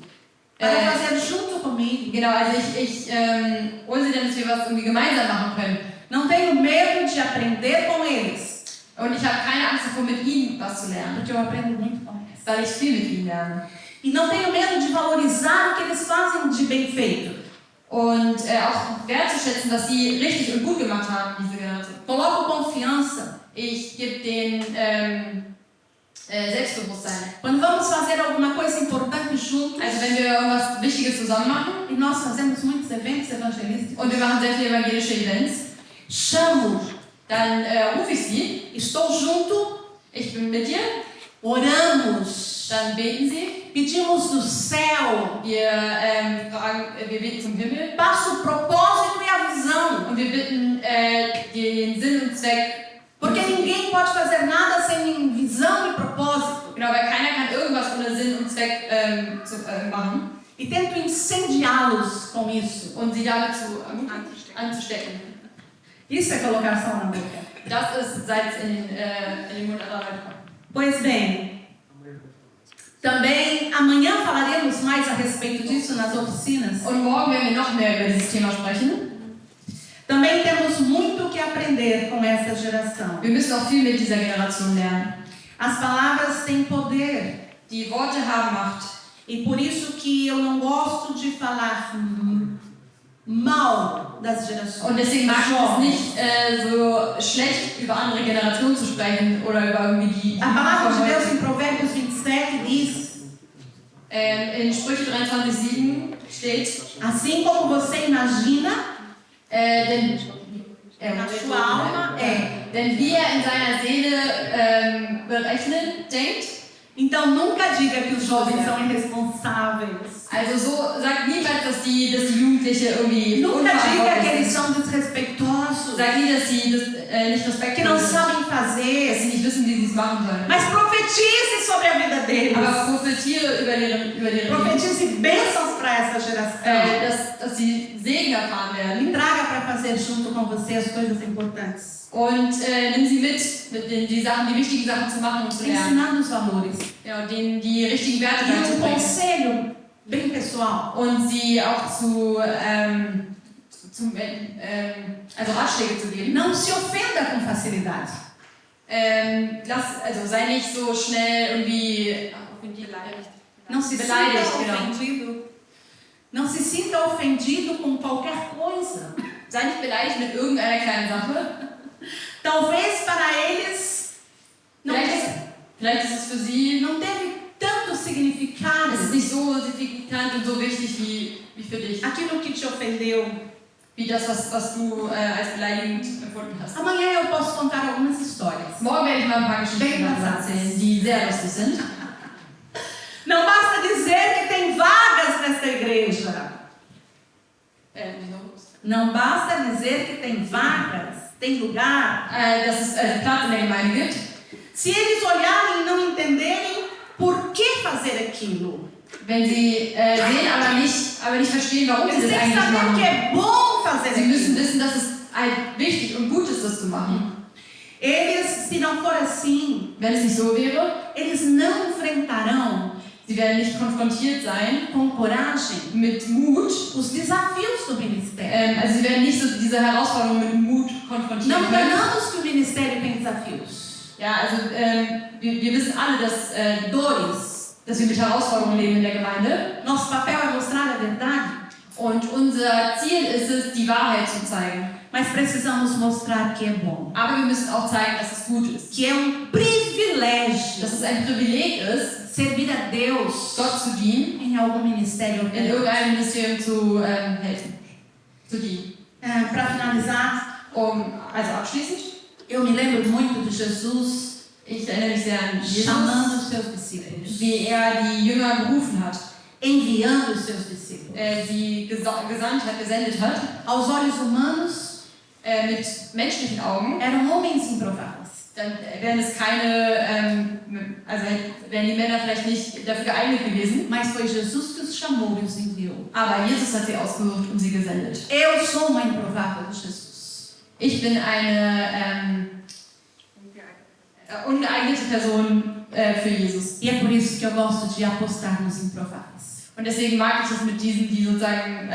para fazer junto comigo. Genau, also ich hole sie dann, dass wir was irgendwie gemeinsam machen können. Não tenho medo de aprender com eles, Und ich habe keine Angst davor, mit ihnen was zu lernen, porque eu aprendo muito com eles. weil ich viel mit ihnen lerne. E não tenho medo de valorizar o que eles fazem de bem feito. Und auch wertzuschätzen, was sie richtig und gut gemacht haben, diese Generation. Coloco confiança. Ich gebe denen Selbstbewusstsein. Quando vamos fazer alguma coisa importante juntos, Also wenn wir irgendwas Wichtiges zusammen machen, e nós fazemos muitos eventos evangelísticos, und wir machen sehr viele evangelische Events, chamo, dann rufe ich sie, estou junto, ich bin mit dir, oramos, dann beten sie, pedimos do céu, wir beten zum Himmel passa o propósito e a visão. und wir bitten den Sinn und Zweck. Porque ninguém pode fazer nada sem visão e propósito. Genau, weil keiner kann irgendwas ohne Sinn und Zweck machen E tento incendiá-los com isso. und sie damit anzustecken. Isso é colocar sal na boca. Das ist Salz in den Mund anderer Leute. Pois bem, também amanhã falaremos mais a respeito disso nas oficinas. Und morgen werden wir noch mehr über dieses Thema sprechen. Também temos muito que aprender com essa geração. Wir müssen auch viel mit dieser Generation lernen. As palavras têm poder. Die Worte haben Macht. E por isso que eu não gosto de falar mal das gerações. Und deswegen mag ich es nicht so schlecht über andere Generationen zu sprechen oder über irgendwie die. A palavra de Deus em Provérbios 27 diz: in Sprüche 23,7 steht, assim como você imagina, denn na sua alma é. Denn wie er in seiner Seele berechnet, denkt, Então nunca diga que os jovens são irresponsáveis. also so sagt niemand, dass die Jugendliche irgendwie Nunca diga que eles unverantwortlich sind. são desrespeitosos. respeitosos, Sag nie, dass sie das, nicht que respektvoll não sind, sabem dass fazer, sie nicht wissen, wie sie es machen sollen. mas profetize sobre a vida deles. Aber profitiere über ihre Leben. Profetize bênçãos para essa geração. Dass sie Segen erfahren E werden. traga para fazer junto com você as coisas importantes. Und nimm sie mit die Sachen, die wichtigen Sachen zu machen und zu lernen. Ensinando os valores. Ja, und denen die richtigen Werte E um beizubringen. conselho bem pessoal. Und sie auch also Ratschläge zu geben. Não se ofenda com facilidade. Sei nicht so schnell irgendwie Não se sinta beleidigt, genau. ofendido. Não se sinta ofendido com qualquer coisa. Sei nicht beleidigt mit irgendeiner kleinen Sache. Talvez para eles não, Vielleicht ist es für sie, não teve tanto significado. es ist nicht so signifikant und so wichtig wie für dich. Aquilo que te ofendeu. Wie das, was du als beleidigend empfunden hast. Amanhã eu posso contar algumas histórias. Morgen werde ich mal ein paar Geschichten erzählen, die sehr lustig sind. Não basta dizer que tem vagas nesta igreja. Não basta dizer que tem vagas, tem lugar. Dass es Platz in der Gemeinde gibt. Se eles olharem e não entenderem por que fazer aquilo. Wenn sie sehen, aber nicht verstehen, warum sie Eles das têm que eigentlich saber que machen. é bom fazer Sie müssen aquilo. wissen, dass es wichtig und gut ist, das zu machen. Eles, se não for assim, Wenn es nicht so wäre, eles não enfrentarão sie werden nicht konfrontiert sein com coragem mit Mut. os desafios do ministério. Also sie werden nicht so diese Herausforderung mit Mut konfrontiert Não werden. ganhamos que o ministério tem desafios. Ja, also wir wissen alle, dass wir mit Herausforderungen leben in der Gemeinde. Nosso papel é mostrar a verdade, Und unser Ziel ist es, die Wahrheit zu zeigen. mas precisamos mostrar que é bom. Aber wir müssen auch zeigen, dass es gut ist. Que é privilégio Dass es ein Privileg ist, servir a Deus Gott zu dienen, em algum ministério. in irgendeinem Ministerium zu helfen, zu dienen. Para finalizar, Also abschließend, eu me lembro muito de Jesus ich erinnere mich sehr an Jesus, chamando os seus discípulos, wie die Jünger gerufen hat, enviando os seus discípulos. sie gesendet hat, Aos olhos humanos, mit menschlichen Augen. eram homens improváveis. Dann wären es wären die Männer vielleicht nicht dafür geeignet gewesen. Mas foi Jesus que os chamou e os enviou. Aber Jesus hat sie ausgesucht und sie gesendet. Eu sou uma improvável de Jesus. Ich bin eine ungeeignete Person für Jesus. E é por isso que eu gosto de apostar nos improváveis. Und deswegen mag ich es mit diesen, die sozusagen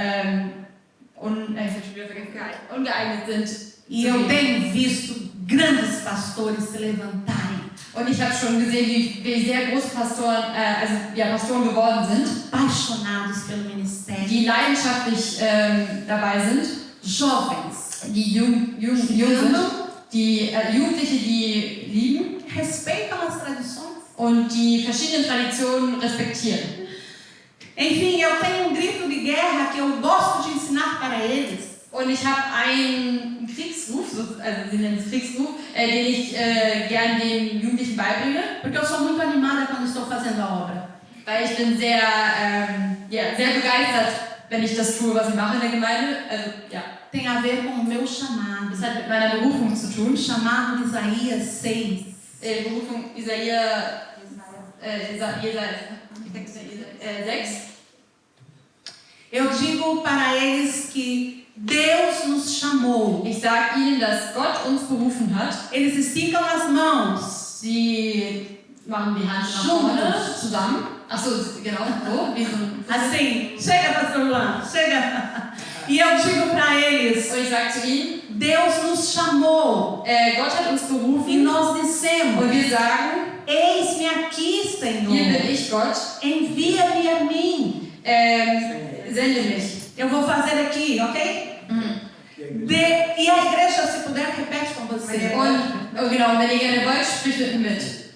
ungeeignet sind. E eu tenho visto grandes pastores se levantarem, Und ich habe schon gesehen, wie sehr große Pastoren, Pastoren geworden sind, apaixonados pelo ministério, die leidenschaftlich dabei sind, jovens, die jung sind, die Jugendliche, die lieben respeitam as tradições. und die verschiedenen Traditionen respektieren. Enfim, eu tenho grito de guerra que eu gosto de ensinar para eles. Und ich habe einen Kriegsruf, sie nennen es Kriegsruf, den ich gern den Jugendlichen beibringe, Porque eu sou muito animada quando estou fazendo a obra. weil ich bin sehr begeistert, wenn ich das tue, was ich mache in der Gemeinde. Also, ja, Tem a ver com o meu chamado. das hat mit meiner Berufung zu tun. O chamado de Isaías 6. Berufung Jesaja 6. Eu digo para eles que Deus nos chamou. Ich sage ihnen, dass Gott uns berufen hat. Eles esticam as mãos. Sie machen die Hand nach vorne Juntos. zusammen. Achso, genau, so, wie so ein... Assim, chega, pastor Luan, chega. E eu digo para eles, Und ich sage zu ihnen, Deus nos chamou. Gott hat uns E berufen nós und dissemos, wir sagen, eis-me aqui, Senhor. hier bin ich Gott, Envia-me a mim. sende mich. Eu vou fazer aqui, ok? E a igreja, se puder, repete com você. Und genau, wenn ihr gerne wollt, spricht mit.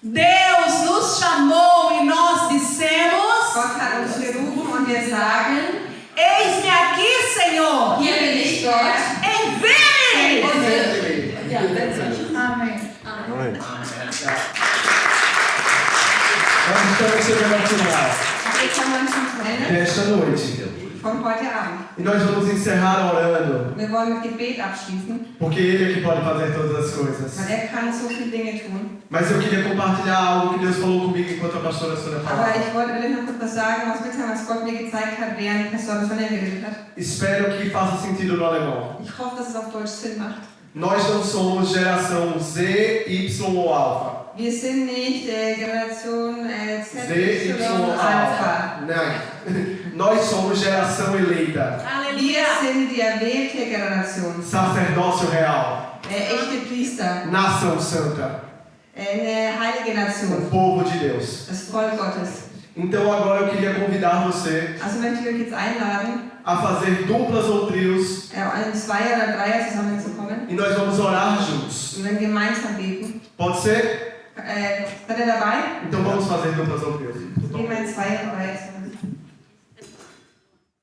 Deus nos chamou e nós dissemos, Gott hat uns gerufen und wir Wir sagen, sagen, eis-me aqui, Senhor. hier bin ich Gott. Envia-me. Und ja, Amém. Amém. Nós estamos chegando ao final jetzt haben wir uns zum Ende. desta noite. von heute Abend. E nós vamos encerrar orando, Wir wollen mit Gebet abschließen, porque Ele é que pode fazer todas as coisas. weil kann so viele Dinge tun. Mas eu queria compartilhar algo que Deus falou comigo enquanto a pastora Sônia Aber falava. ich wollte euch noch kurz was sagen, was mitteilen, was Gott mir gezeigt hat, während Pastor Sonja geredet hat. Espero que faça sentido no alemão. Ich hoffe, dass es auf Deutsch Sinn macht. Nós não somos geração Z, Y ou Alpha. Wir sind nicht Generation Z, Z, Y ou Alpha. Não. Nós somos geração eleita. Wir sind die erwählte Generation. Sacerdócio real. Echte Priester. Nação santa. Eine heilige O Nation. povo de Deus. Das Volk Gottes. Então agora eu queria convidar você Also möchte ich euch jetzt einladen, a fazer duplas ou trios einen Zweier- oder Dreier zusammenzukommen e nós vamos orar juntos. und dann gemeinsam beten. Pode ser? Seid ihr dabei? Então vamos fazer duplas ou trios. Gehen wir in Zweier- oder Dreier zusammen.